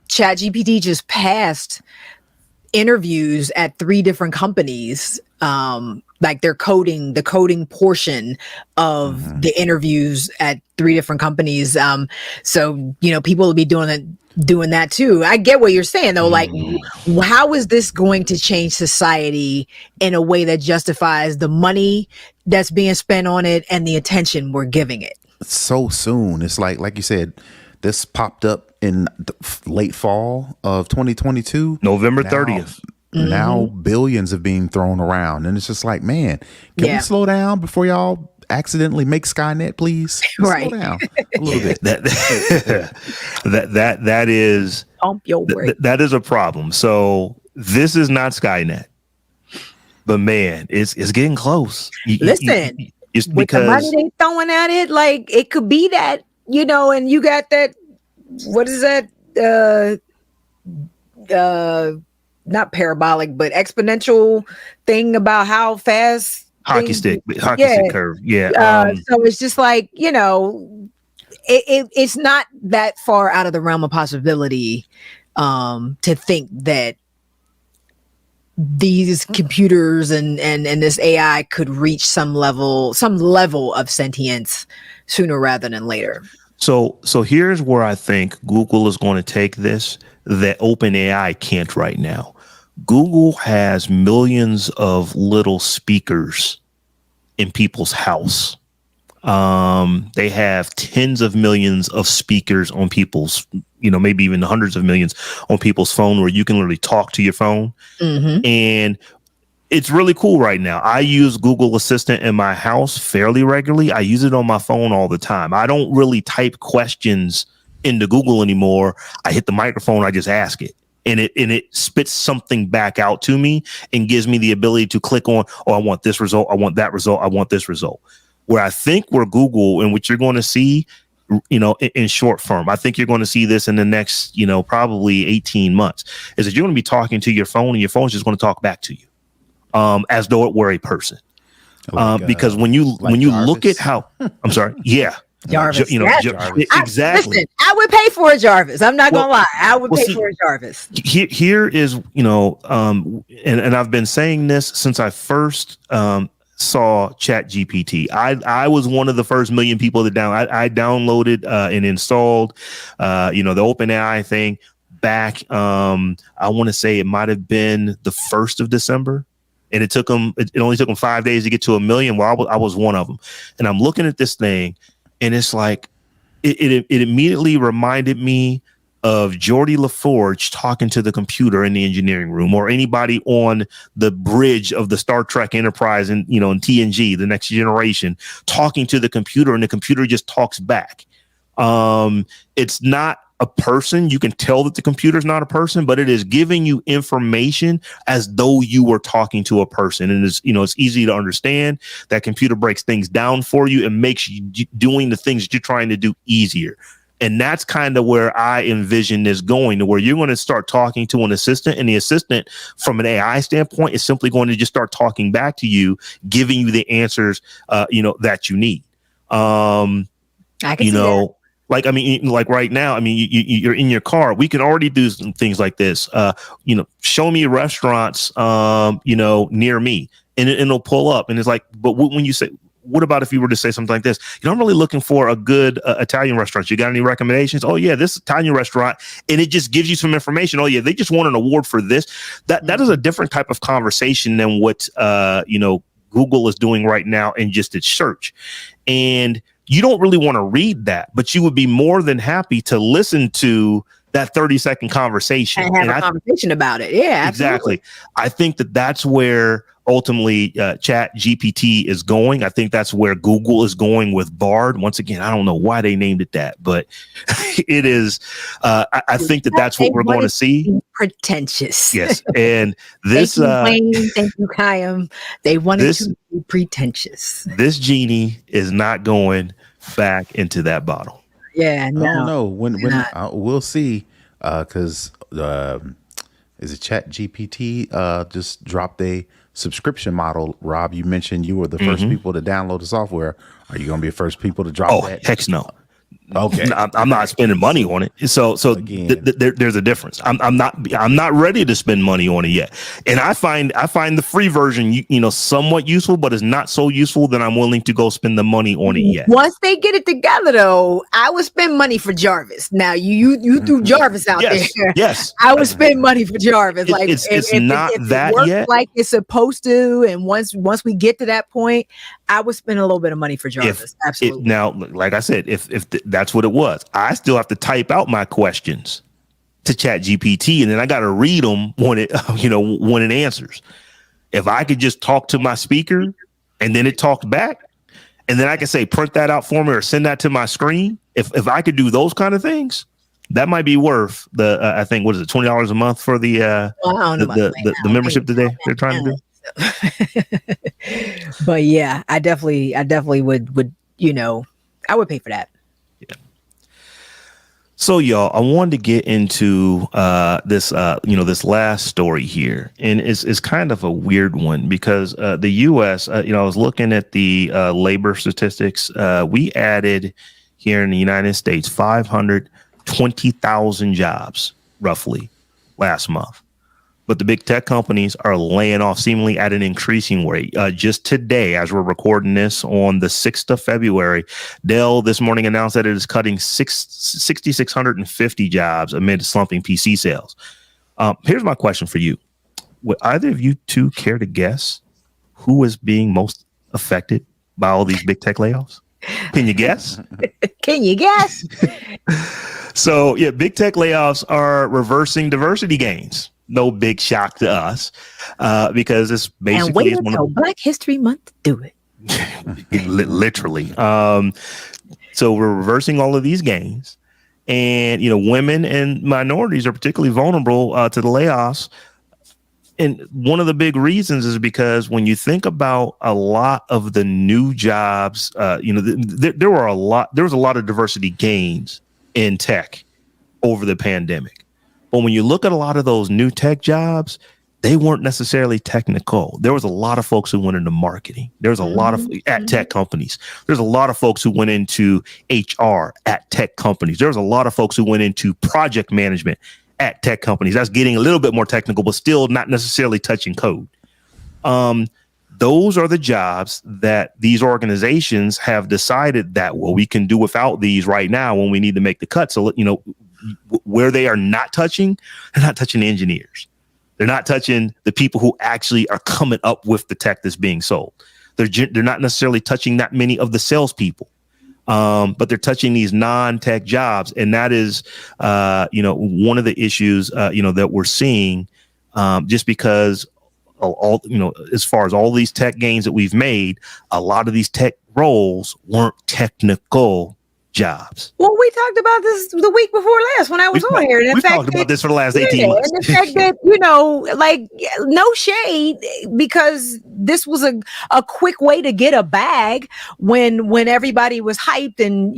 ChatGPT just passed interviews at 3 different companies. Like the coding portion of the interviews at 3 different companies. So, people will be doing that too. I get what you're saying though. Like, how is this going to change society in a way that justifies the money that's being spent on it and the attention we're giving it? So soon. It's like you said, this popped up in the late fall of 2022. November 30th. Now billions are being thrown around, and it's just like, man, can we slow down before y'all accidentally make Skynet, please? Right. Slow down a little bit. That is Pump your brakes. that is a problem. So this is not Skynet, but man, it's getting close. Listen, it's with because the money they throwing at it, like it could be that, and you got that. What is that? Not parabolic, but exponential thing about how fast hockey stick curve. Yeah. So it's just like, it's not that far out of the realm of possibility to think that these computers and this AI could reach some level of sentience sooner rather than later. So here's where I think Google is going to take this that OpenAI can't right now. Google has millions of little speakers in people's house. They have tens of millions of speakers on people's, maybe even hundreds of millions on people's phone where you can literally talk to your phone. And it's really cool right now. I use Google Assistant in my house fairly regularly. I use it on my phone all the time. I don't really type questions into Google anymore. I hit the microphone, I just ask it. And it spits something back out to me and gives me the ability to click on, I want this result, I want that result, I want this result. Where I think where Google and what you're going to see, in short form, I think you're going to see this in the next, probably 18 months, is that you're going to be talking to your phone and your phone's just going to talk back to you as though it were a person. Because when you look at how, I'm sorry, yeah. Jarvis, Jarvis. Exactly. Listen, I would pay for a Jarvis. I'm not gonna lie. I would pay for a Jarvis. Here is, and I've been saying this since I first saw ChatGPT. I was one of the first million people that I downloaded and installed, the OpenAI thing back. I want to say it might have been the 1st of December. And it only took them 5 days to get to 1 million. Well, I was one of them. And I'm looking at this thing. And it's like, it immediately reminded me of Geordie LaForge talking to the computer in the engineering room, or anybody on the bridge of the Star Trek Enterprise and, in TNG, the Next Generation, talking to the computer, and the computer just talks back. It's not a person. You can tell that the computer is not a person, but it is giving you information as though you were talking to a person. And it's easy to understand. That computer breaks things down for you and makes you doing the things that you're trying to do easier. And that's kind of where I envision this going, to where you're going to start talking to an assistant, and the assistant from an AI standpoint is simply going to just start talking back to you, giving you the answers, that you need. I can see that. Like right now, you're in your car. We can already do some things like this. Show me restaurants, near me, and it'll pull up. And it's like, but when you say, what about if you were to say something like this? I'm really looking for a good Italian restaurant. You got any recommendations? Oh yeah, this Italian restaurant, and it just gives you some information. Oh yeah, they just won an award for this. That is a different type of conversation than what Google is doing right now in just its search. And you don't really want to read that, but you would be more than happy to listen to that 30-second conversation and have a conversation about it. Yeah, absolutely. Exactly. I think that's where ultimately ChatGPT is going. I think that's where Google is going with Bard. Once again, I don't know why they named it that, but it is. I think that's what we're going to see. Pretentious. Yes, and this. Thank you, Wayne. Thank you, Kayam. They wanted to be pretentious. This genie is not going back into that bottle. Yeah, no. I don't know when we'll see. Because is it ChatGPT just dropped a subscription model? Rob, you mentioned you were the first people to download the software. Are you going to be the first people to drop that? Heck no. Okay, I'm not spending money on it. So there's a difference. I'm not ready to spend money on it yet. And I find the free version, somewhat useful, but it's not so useful that I'm willing to go spend the money on it yet. Once they get it together, though, I would spend money for Jarvis. Now you threw Jarvis out there. Yes, I would spend money for Jarvis. It's not that yet. Like it's supposed to, and once we get to that point, I would spend a little bit of money for Jarvis. Absolutely. Now, like I said, if that's what it was, I still have to type out my questions to ChatGPT, and then I got to read them when it answers. If I could just talk to my speaker and then it talks back, and then I can say, print that out for me or send that to my screen. If I could do those kind of things, that might be worth the, I think, what is it, $20 a month for the membership that they're trying to do. But yeah, I definitely would, I would pay for that. Yeah. So y'all, I wanted to get into this last story here, and it's kind of a weird one because the U.S. I was looking at the labor statistics. We added here in the United States 520,000 jobs roughly last month. But the big tech companies are laying off seemingly at an increasing rate. Just today, as we're recording this on the 6th of February, Dell this morning announced that it is cutting 6,650 jobs amid slumping PC sales. Here's my question for you. Would either of you two care to guess who is being most affected by all these big tech layoffs? Can you guess? Can you guess? So, yeah, big tech layoffs are reversing diversity gains. No big shock to us because it's basically and wait until Black History Month to do it. Literally. So we're reversing all of these gains, and women and minorities are particularly vulnerable to the layoffs. And one of the big reasons is because when you think about a lot of the new jobs, there was a lot of diversity gains in tech over the pandemic. But when you look at a lot of those new tech jobs, they weren't necessarily technical. There was a lot of folks who went into marketing. There was a lot of at tech companies. There's a lot of folks who went into HR at tech companies. There was a lot of folks who went into project management at tech companies. That's getting a little bit more technical, but still not necessarily touching code. Those are the jobs that these organizations have decided that, well, we can do without these right now when we need to make the cut. So, where they are not touching, they're not touching the engineers. They're not touching the people who actually are coming up with the tech that's being sold. They're not necessarily touching that many of the salespeople, but they're touching these non-tech jobs. And that is, one of the issues, that we're seeing just because all, as far as all these tech gains that we've made, a lot of these tech roles weren't technical jobs. Well, we talked about this the week before last when I was on here. We've talked about this for the last 18 months. And the fact that, no shade, because this was a quick way to get a bag when everybody was hyped and,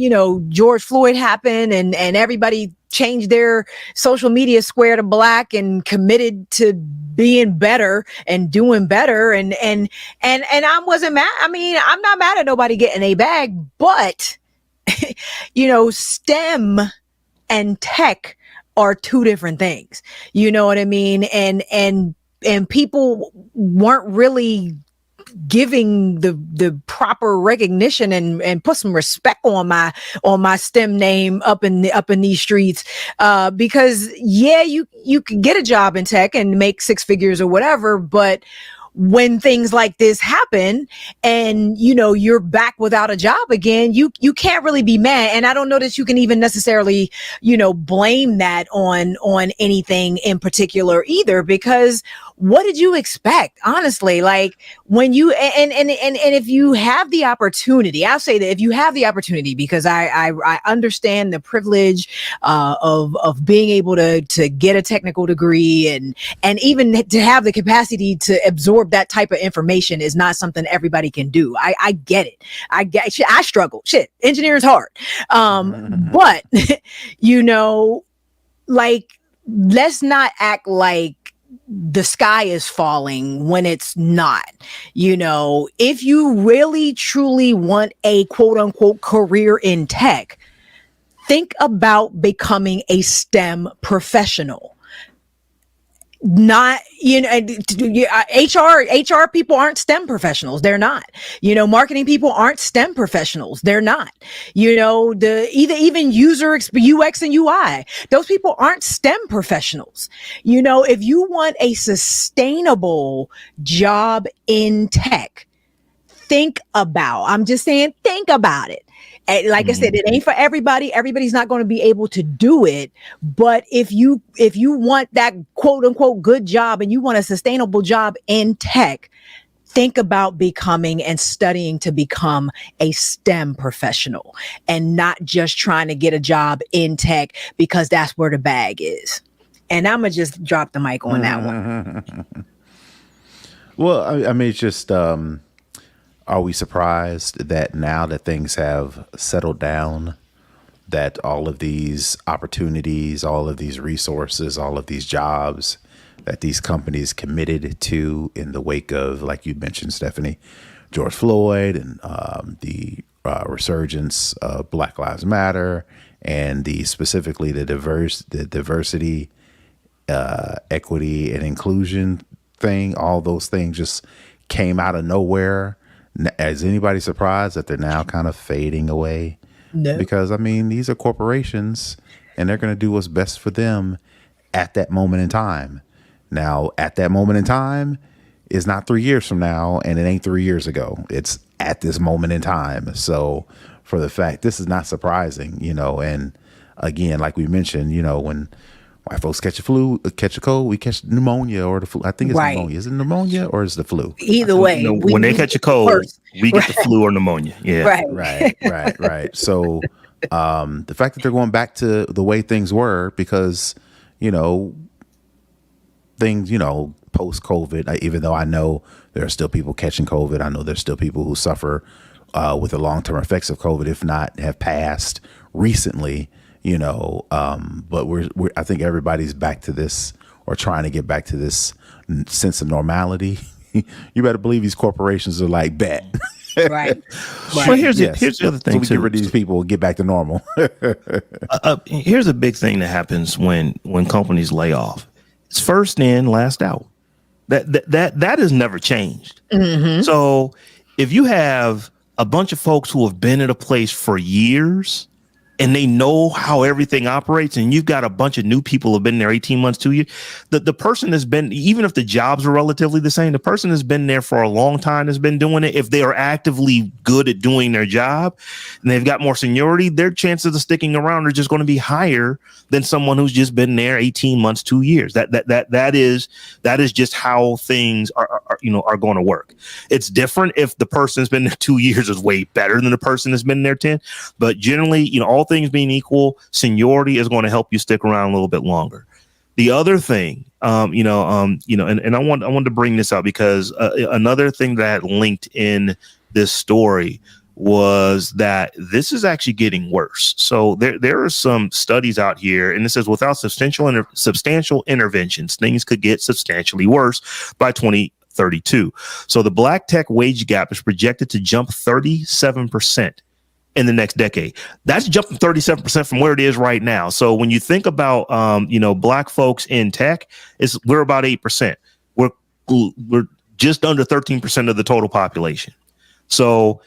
George Floyd happened and everybody changed their social media square to black and committed to being better and doing better. And I wasn't mad. I mean, I'm not mad at nobody getting a bag, but STEM and tech are two different things. You know what I mean? And people weren't really giving the proper recognition and put some respect on my STEM name up in these streets, because you could get a job in tech and make six figures or whatever, but when things like this happen and, you know, you're back without a job again, you can't really be mad. And I don't know that you can even necessarily, you know, blame that on anything in particular either, because what did you expect? Honestly, like when you, and if you have the opportunity, I'll say that if you have the opportunity, because I understand the privilege of being able to get a technical degree and even to have the capacity to absorb that type of information is not something everybody can do. I get it. I struggle. Shit, engineering's hard. But you know, like, let's not act like the sky is falling when it's not. You know, if you really truly want a quote unquote career in tech, think about becoming a STEM professional. Not, you know, HR people aren't STEM professionals. They're not. You know, marketing people aren't STEM professionals. They're not. You know, even user UX and UI, those people aren't STEM professionals. You know, if you want a sustainable job in tech, think about it. And like I said, it ain't for everybody. Everybody's not going to be able to do it. But if you want that quote unquote good job and you want a sustainable job in tech, think about becoming and studying to become a STEM professional and not just trying to get a job in tech because that's where the bag is. And I'm going to just drop the mic on that one. Well, I mean, it's just, are we surprised that now that things have settled down, that all of these opportunities, all of these resources, all of these jobs that these companies committed to in the wake of, like you mentioned, Stephanie, George Floyd and the resurgence of Black Lives Matter and specifically the diversity, equity and inclusion thing, all those things just came out of nowhere. Is anybody surprised that they're now kind of fading away? No. Because, I mean, these are corporations and they're going to do what's best for them at that moment in time. Now, at that moment in time is not 3 years from now, and it ain't 3 years ago. It's at this moment in time. So for the fact, this is not surprising, you know, and again, like we mentioned, you know, when white folks catch a cold, we catch pneumonia or the flu. I think it's pneumonia. Is it pneumonia or is it the flu? Either way. You know, when they catch a cold, we get the flu or pneumonia. Yeah. Right. So the fact that they're going back to the way things were, because, you know, things, you know, post-COVID, even though I know there are still people catching COVID. I know there's still people who suffer with the long-term effects of COVID, if not have passed recently. You know, but we're I think everybody's back to this or trying to get back to this sense of normality. You better believe these corporations are like, bet. Right. Well, here's the other thing. So we get rid of these people and get back to normal. Here's a big thing that happens when companies lay off. It's first in, last out. That has never changed. Mm-hmm. So if you have a bunch of folks who have been at a place for years and they know how everything operates, and you've got a bunch of new people who have been there 18 months, 2 years, the person has been, even if the jobs are relatively the same, the person has been there for a long time, has been doing it. If they are actively good at doing their job and they've got more seniority, their chances of sticking around are just going to be higher than someone who's just been there 18 months, 2 years. That is just how things are going to work. It's different if the person's been there 2 years is way better than the person that's been there 10, but generally, you know, all things being equal, seniority is going to help you stick around a little bit longer. The other thing, and I wanted to bring this up because another thing that I had linked in this story was that this is actually getting worse. So there are some studies out here, and it says without substantial interventions, things could get substantially worse by 2032. So the Black tech wage gap is projected to jump 37% in the next decade. That's jumping 37% from where it is right now. So when you think about, Black folks in tech, we're about 8%. We're just under 13% of the total population. So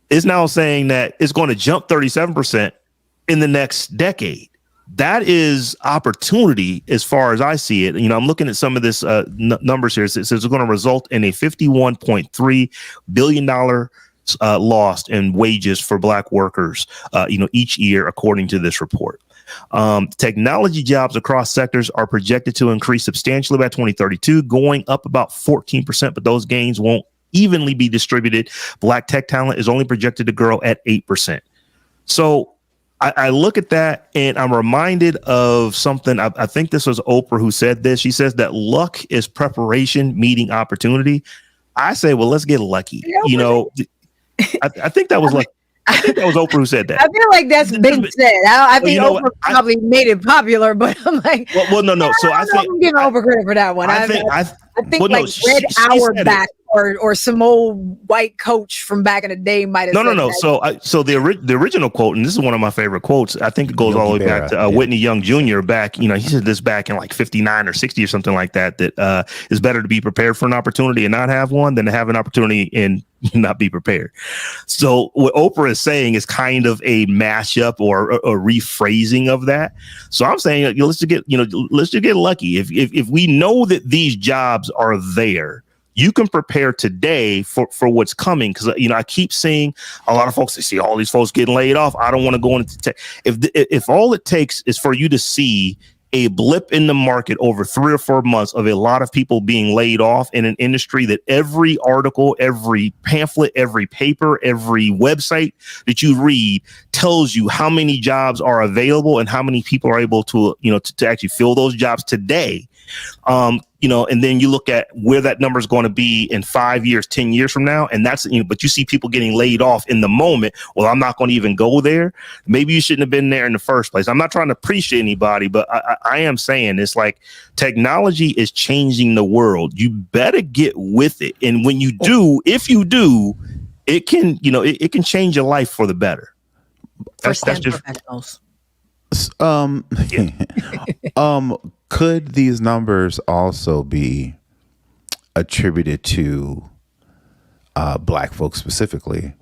it's now saying that it's going to jump 37% in the next decade. that is opportunity as far as I see it. I'm looking at some of this numbers here. It says it's going to result in a $51.3 billion lost in wages for Black workers, each year, according to this report. Technology jobs across sectors are projected to increase substantially by 2032, going up about 14%, but those gains won't evenly be distributed. Black tech talent is only projected to grow at 8%. So I look at that and I'm reminded of something. I think this was Oprah who said this. She says that luck is preparation meeting opportunity. I say, well, let's get lucky. I think that was like, I think that was Oprah who said that. I feel like that's been said. I think Oprah probably made it popular, but I'm like, no. So I think I'm giving Oprah credit for that one. I think Red Auerbach or some old white coach from back in the day might have. No. That. So the original quote, and this is one of my favorite quotes. I think it goes all the way back to Whitney Young Jr. Back, he said this back in like 59 or 60 or something like that. That it's better to be prepared for an opportunity and not have one than to have an opportunity and not be prepared. So what Oprah is saying is kind of a mashup or a rephrasing of that. So I'm saying let's just get lucky. If we know that these jobs are there, you can prepare today for what's coming. Because I keep seeing a lot of folks. They see all these folks getting laid off. I don't want to go into tech. If all it takes is for you to see a blip in the market over 3 or 4 months of a lot of people being laid off in an industry that every article, every pamphlet, every paper, every website that you read tells you how many jobs are available and how many people are able to actually fill those jobs today. And then you look at where that number is going to be in 5 years, 10 years from now. And that's, but you see people getting laid off in the moment. Well, I'm not going to even go there. Maybe you shouldn't have been there in the first place. I'm not trying to preach to anybody, but I am saying it's like technology is changing the world. You better get with it. And when you do, if you do, it can, it can change your life for the better. That's just professionals. Could these numbers also be attributed to Black folks specifically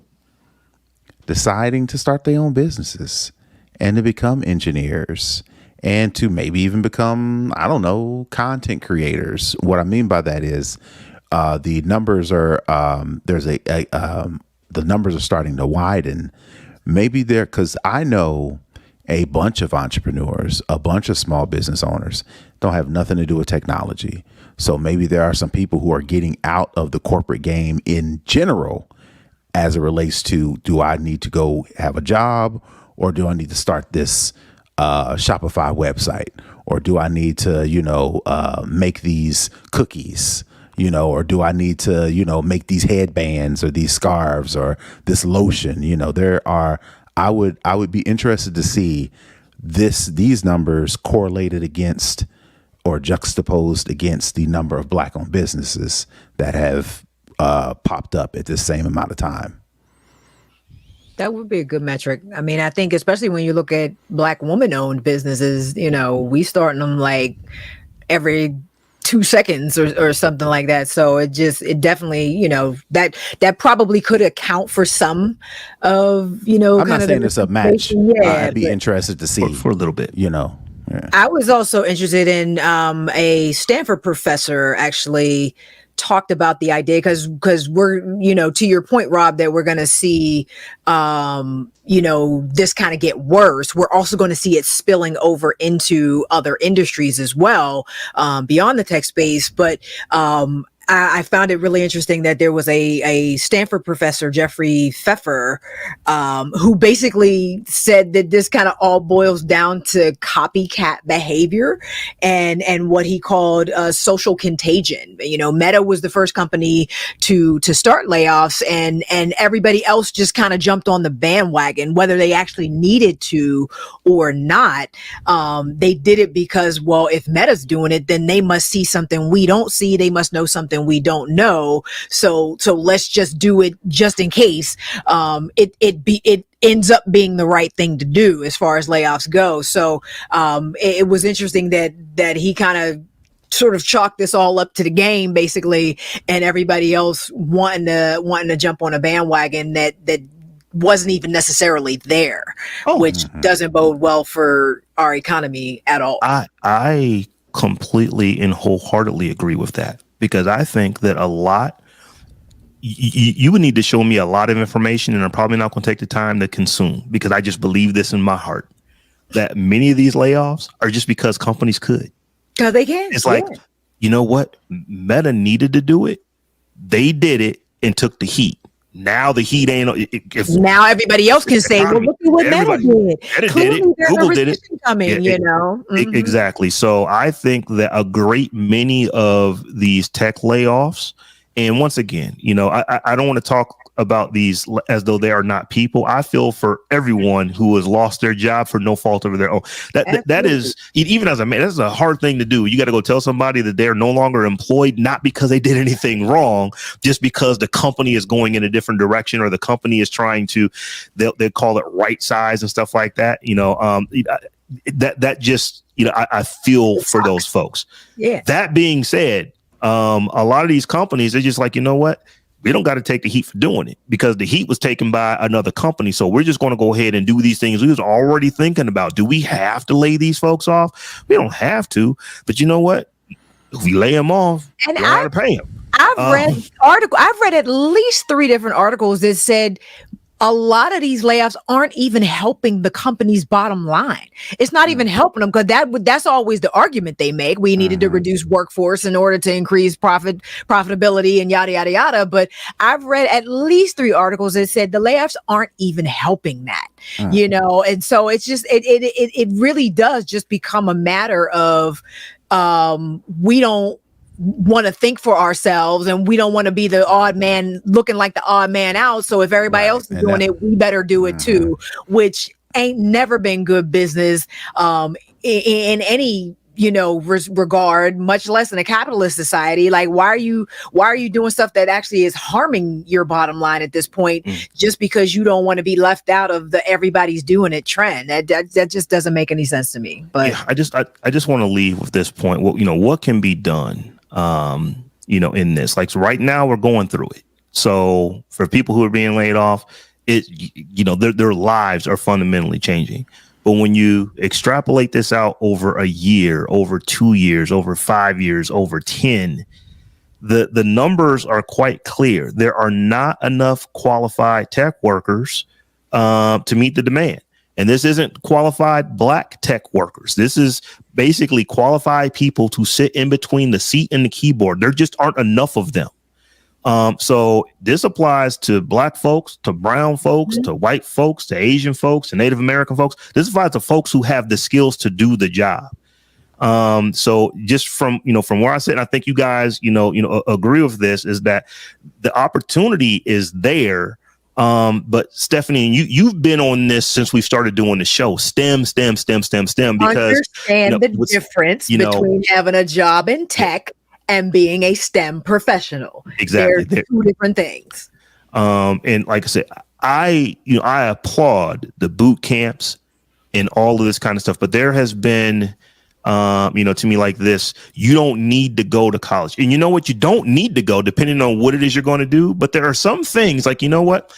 deciding to start their own businesses and to become engineers and to maybe even become, content creators? What I mean by that is the numbers are the numbers are starting to widen. Maybe because I know a bunch of entrepreneurs, a bunch of small business owners don't have nothing to do with technology. So maybe there are some people who are getting out of the corporate game in general as it relates to, do I need to go have a job, or do I need to start this Shopify website, or do I need to, make these cookies, or do I need to, make these headbands or these scarves or this lotion? I would be interested to see these numbers correlated against or juxtaposed against the number of Black-owned businesses that have popped up at the same amount of time. That would be a good metric. I mean, I think especially when you look at Black woman-owned businesses, we starting them like every 2 seconds or something like that. So it definitely, that probably could account for some of, I'm not saying it's a match. Yeah, I'd be interested to see for a little bit, Yeah. I was also interested in a Stanford professor actually talked about the idea because we're, to your point, Rob, that we're going to see, this kind of get worse. We're also going to see it spilling over into other industries as well, beyond the tech space. But I found it really interesting that there was a Stanford professor, Jeffrey Pfeffer, who basically said that this kind of all boils down to copycat behavior and what he called social contagion. Meta was the first company to start layoffs, and everybody else just kind of jumped on the bandwagon, whether they actually needed to or not. They did it because, well, if Meta's doing it, then they must see something we don't see. They must know something we don't know. So let's just do it just in case. It ends up being the right thing to do as far as layoffs go. So it was interesting that he kind of sort of chalked this all up to the game basically, and everybody else wanting to jump on a bandwagon that wasn't even necessarily there, which doesn't bode well for our economy at all. I completely and wholeheartedly agree with that, because I think that a lot, you would need to show me a lot of information, and I'm probably not going to take the time to consume, because I just believe this in my heart, that many of these layoffs are just because companies could. Because they can. It's like, you know what? Meta needed to do it. They did it and took the heat. Now the heat ain't. Now everybody else can say, "Well, look at what Meta did. Meta did it. Google did it. Coming, you know." Exactly. So I think that a great many of these tech layoffs, and once again, you know, I don't want to talk about these as though they are not people. I feel for everyone who has lost their job for no fault of their own. That is, even as a man, that's a hard thing to do. You got to go tell somebody that they're no longer employed, not because they did anything wrong, just because the company is going in a different direction, or the company is trying to, they call it right size and stuff like that. You know, that just, you know, I feel for those folks. Yeah. That being said, a lot of these companies, they're just like, you know what? We don't got to take the heat for doing it, because the heat was taken by another company. So we're just going to go ahead and do these things we was already thinking about. Do we have to lay these folks off? We don't have to. But you know what? If we lay them off, we got to pay them. I've read at least 3 different articles that said a lot of these layoffs aren't even helping the company's bottom line. It's not even helping them, because that's always the argument they make. We needed to reduce workforce in order to increase profitability and yada, yada, yada. But I've read at least 3 articles that said the layoffs aren't even helping that, you know? And so it's just, it really does just become a matter of, we don't want to think for ourselves, and we don't want to be the odd man, looking like the odd man out. So if everybody else is doing it, we better do it too, which ain't never been good business in any, you know, regard, much less in a capitalist society. Like, why are you doing stuff that actually is harming your bottom line at this point, just because you don't want to be left out of the everybody's doing it trend? That just doesn't make any sense to me. But yeah, I just want to leave with this point. Well, you know, what can be done, you know, in this, like, so right now we're going through it. So for people who are being laid off, you know, their lives are fundamentally changing. But when you extrapolate this out over a year, over 2 years, over 5 years, over 10, the numbers are quite clear. There are not enough qualified tech workers to meet the demand. And this isn't qualified Black tech workers. This is basically qualified people to sit in between the seat and the keyboard. There just aren't enough of them. So this applies to Black folks, to brown folks, to white folks, to Asian folks, to Native American folks. This applies to folks who have the skills to do the job. So just from where I sit, and I think you guys, agree with this, is that the opportunity is there. But Stephanie, you've been on this since we started doing the show, STEM, because understand the difference between having a job in tech and being a STEM professional. Exactly. They're 2 different things. And like I said, I applaud the boot camps and all of this kind of stuff, but there has been, to me, like this, you don't need to go to college. And you know what? You don't need to go, depending on what it is you're going to do. But there are some things, like, you know what?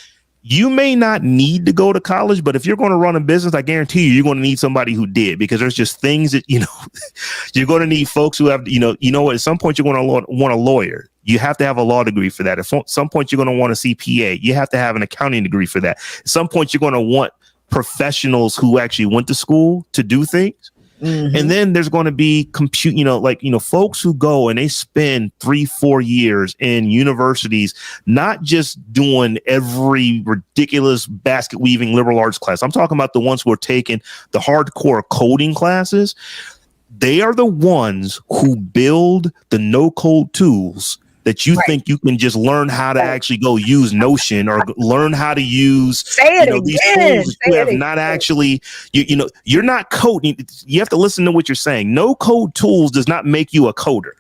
You may not need to go to college, but if you're going to run a business, I guarantee you're going to need somebody who did, because there's just things that, you're going to need folks who have, what, at some point you're going to want a lawyer. You have to have a law degree for that. At some point you're going to want a CPA. You have to have an accounting degree for that. At some point you're going to want professionals who actually went to school to do things. And then there's going to be folks who go and they spend 3-4 years in universities, not just doing every ridiculous basket weaving liberal arts class. I'm talking about the ones who are taking the hardcore coding classes. They are the ones who build the no code tools that you think you can just learn how to actually go use Notion or learn how to use these tools that you have not actually, you're not coding. You have to listen to what you're saying. No code tools does not make you a coder.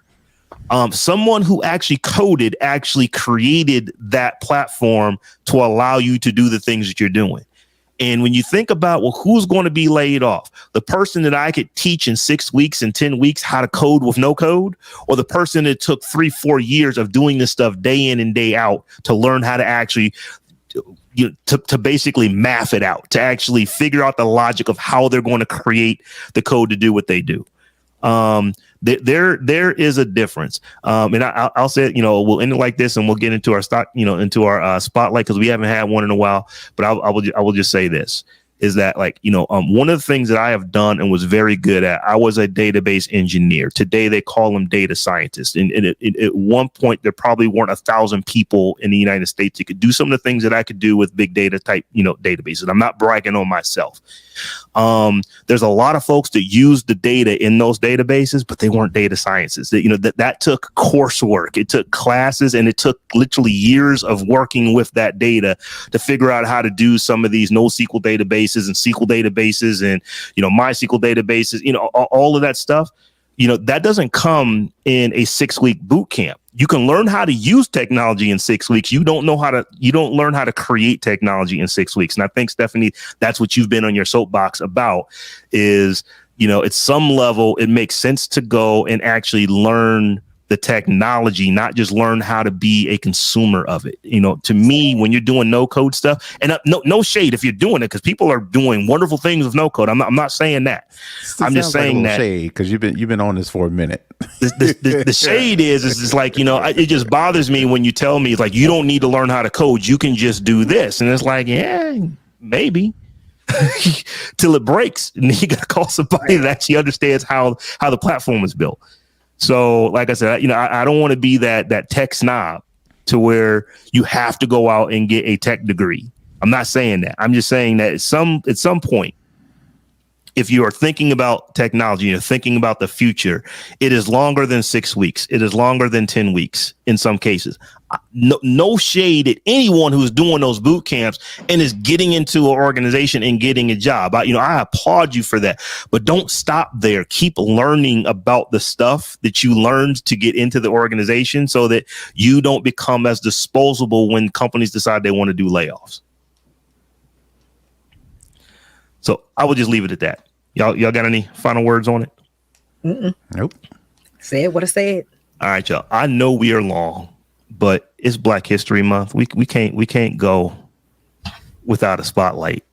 Someone who actually coded actually created that platform to allow you to do the things that you're doing. And when you think about, well, who's going to be laid off? The person that I could teach in 6 weeks and 10 weeks how to code with no code, or the person that took 3-4 years of doing this stuff day in and day out to learn how to actually to basically math it out, to actually figure out the logic of how they're going to create the code to do what they do. There is a difference. And I'll say, we'll end it like this, and we'll get into our spotlight, because we haven't had one in a while. But I will just say this, is that one of the things that I have done and was very good at, I was a database engineer. Today they call them data scientists. And at one point there probably weren't 1,000 people in the United States that could do some of the things that I could do with big data type, databases. I'm not bragging on myself. There's a lot of folks that use the data in those databases, but they weren't data scientists. That took coursework. It took classes, and it took literally years of working with that data to figure out how to do some of these NoSQL databases and SQL databases and, MySQL databases, all of that stuff. That doesn't come in a 6-week boot camp. You can learn how to use technology in 6 weeks. You don't learn how to create technology in 6 weeks. And I think, Stephanie, that's what you've been on your soapbox about, is, at some level, it makes sense to go and actually learn the technology, not just learn how to be a consumer of it. To me, when you're doing no code stuff, and no shade if you're doing it, because people are doing wonderful things with no code. I'm not saying that. I'm just saying that shade, because you've been on this for a minute. The shade is just like, it just bothers me when you tell me, it's like, you don't need to learn how to code. You can just do this. And it's like, yeah, maybe. Till it breaks, and then you got to call somebody that actually understands how the platform is built. So, like I said, I don't want to be that tech snob to where you have to go out and get a tech degree. I'm not saying that. I'm just saying that at some point, if you are thinking about technology, you're thinking about the future, it is longer than 6 weeks. It is longer than 10 weeks in some cases. No shade at anyone who's doing those boot camps and is getting into an organization and getting a job. I applaud you for that, but don't stop there. Keep learning about the stuff that you learned to get into the organization, so that you don't become as disposable when companies decide they want to do layoffs. So I will just leave it at that. Y'all got any final words on it? Mm-mm. Nope. Say it what I said. All right, y'all. I know we are long, but it's Black History Month. We can't go without a spotlight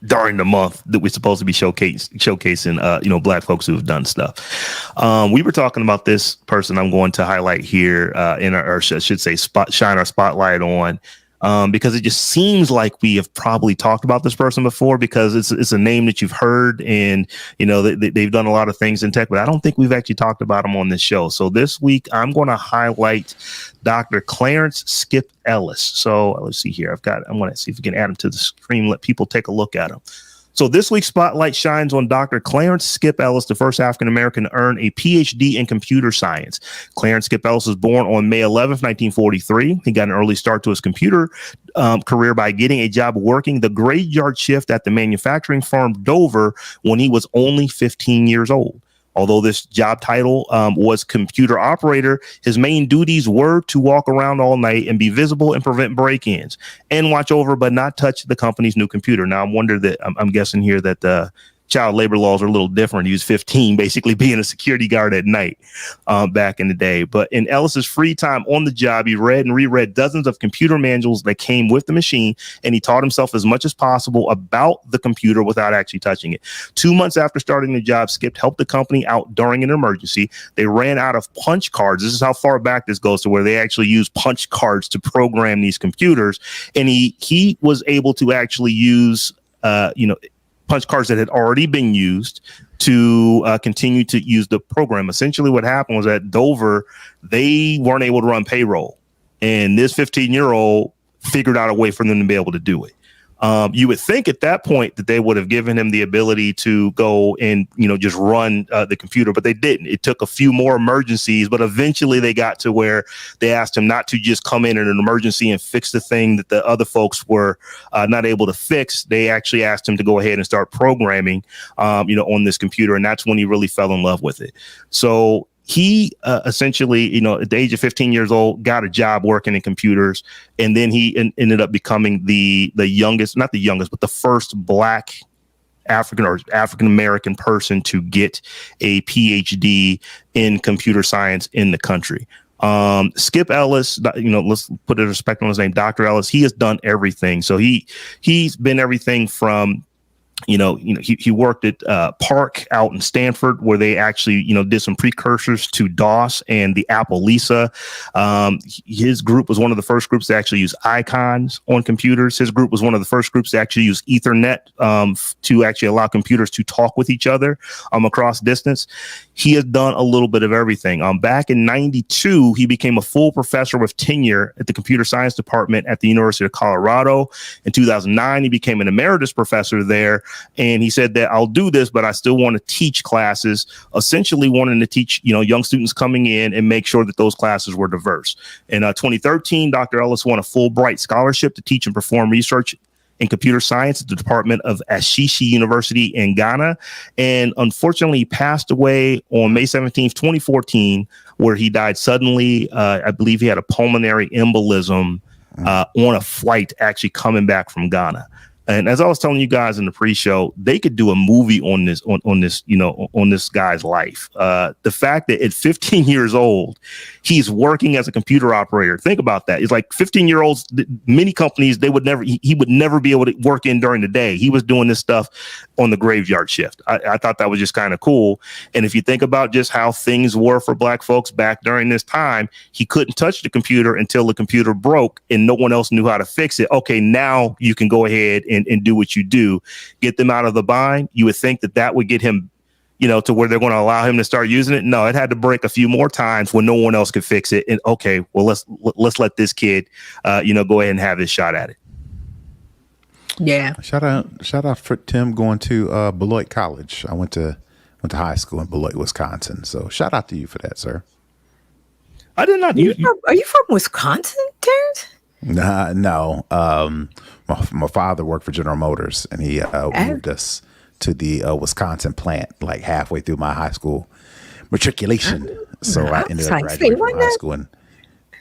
during the month that we're supposed to be showcasing Black folks who have done stuff. We were talking about this person I'm going to highlight here shine our spotlight on. Because it just seems like we have probably talked about this person before, because it's a name that you've heard, and they've done a lot of things in tech, but I don't think we've actually talked about them on this show. So this week I'm going to highlight Dr. Clarence Skip Ellis. So let's see here. I'm going to see if we can add him to the screen, let people take a look at him. So this week's spotlight shines on Dr. Clarence Skip Ellis, the first African-American to earn a PhD in computer science. Clarence Skip Ellis was born on May 11th, 1943. He got an early start to his computer career by getting a job working the graveyard shift at the manufacturing firm Dover when he was only 15 years old. Although this job title was computer operator, his main duties were to walk around all night and be visible and prevent break-ins and watch over but not touch the company's new computer. Now, I'm guessing here that the child labor laws are a little different. He was 15, basically being a security guard at night back in the day. But in Ellis's free time on the job, he read and reread dozens of computer manuals that came with the machine, and he taught himself as much as possible about the computer without actually touching it. 2 months after starting the job, Skip helped the company out during an emergency. They ran out of punch cards. This is how far back this goes, to where they actually use punch cards to program these computers. And he was able to actually use, punch cards that had already been used to continue to use the program. Essentially what happened was at Dover, they weren't able to run payroll. And this 15-year-old figured out a way for them to be able to do it. You would think at that point that they would have given him the ability to go and, just run the computer, but they didn't. It took a few more emergencies, but eventually they got to where they asked him not to just come in an emergency and fix the thing that the other folks were not able to fix. They actually asked him to go ahead and start programming, on this computer. And that's when he really fell in love with it. So he essentially, at the age of 15 years old, got a job working in computers. And then he ended up becoming the youngest, not the youngest, but the first Black African-American person to get a PhD in computer science in the country. Skip Ellis, let's put a respect on his name, Dr. Ellis. He has done everything. So he's been everything from he worked at Park out in Stanford, where they actually, did some precursors to DOS and the Apple Lisa. His group was one of the first groups to actually use icons on computers. His group was one of the first groups to actually use Ethernet to actually allow computers to talk with each other across distance. He has done a little bit of everything. Back in 92, he became a full professor with tenure at the computer science department at the University of Colorado. In 2009, he became an emeritus professor there. And he said that I'll do this, but I still want to teach classes, essentially wanting to teach, young students coming in and make sure that those classes were diverse. In 2013, Dr. Ellis won a Fulbright scholarship to teach and perform research in computer science at the Department of Ashishi University in Ghana. And unfortunately, he passed away on May 17th, 2014, where he died suddenly. I believe he had a pulmonary embolism on a flight actually coming back from Ghana. And as I was telling you guys in the pre-show, they could do a movie on this, on this guy's life. The fact that at 15 years old, he's working as a computer operator. Think about that. It's like 15-year-olds, many companies, he would never be able to work in during the day. He was doing this stuff on the graveyard shift. I thought that was just kind of cool. And if you think about just how things were for Black folks back during this time, he couldn't touch the computer until the computer broke and no one else knew how to fix it. Okay, now you can go ahead and do what you do, get them out of the bind. You would think that would get him, to where they're going to allow him to start using it. No, it had to break a few more times when no one else could fix it. And okay, well, let's let this kid, go ahead and have his shot at it. Yeah. Shout out for Tim going to Beloit College. I went to high school in Beloit, Wisconsin. So shout out to you for that, sir. I did not. Are you from Wisconsin, Terrance? No. My father worked for General Motors, and he moved us to the Wisconsin plant like halfway through my high school matriculation. So I ended up graduating from high school, and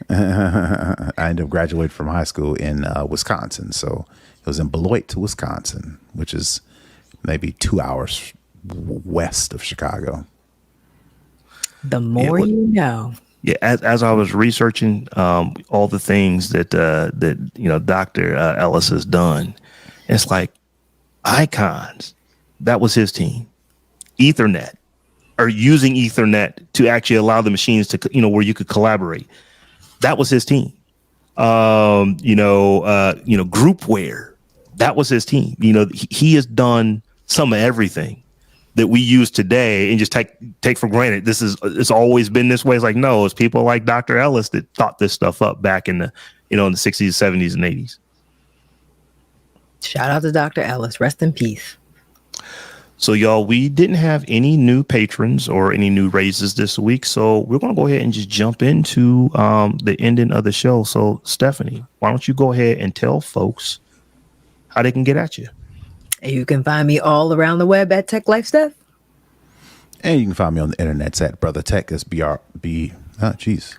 I ended up graduating from high school in Wisconsin. So it was in Beloit to Wisconsin, which is maybe 2 hours west of Chicago. The more you know. Yeah, as I was researching all the things that Dr. Ellis has done, it's like icons. That was his team. Ethernet, or using Ethernet to actually allow the machines to where you could collaborate. That was his team. Groupware. That was his team. He has done some of everything that we use today and just take for granted. It's always been this way. It's like, no, it's people like Dr. Ellis that thought this stuff up back in the, in the 60s, 70s, and 80s. Shout out to Dr. Ellis. Rest in peace. So, y'all, we didn't have any new patrons or any new raises this week. So we're going to go ahead and just jump into the ending of the show. So, Stephanie, why don't you go ahead and tell folks how they can get at you? You can find me all around the web at Tech Life Steph. And you can find me on the internet at Brother Tech. That's BROTHATECH.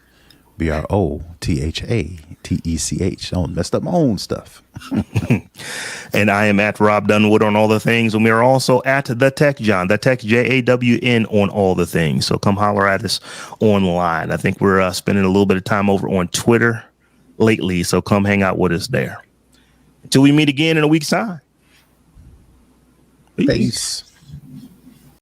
I messed up my own stuff. And I am at Robb Dunewood on all the things. And we are also at the Tech Jawn, the Tech JAWN on all the things. So come holler at us online. I think we're spending a little bit of time over on Twitter lately. So come hang out with us there. Until we meet again in a week's time. Peace.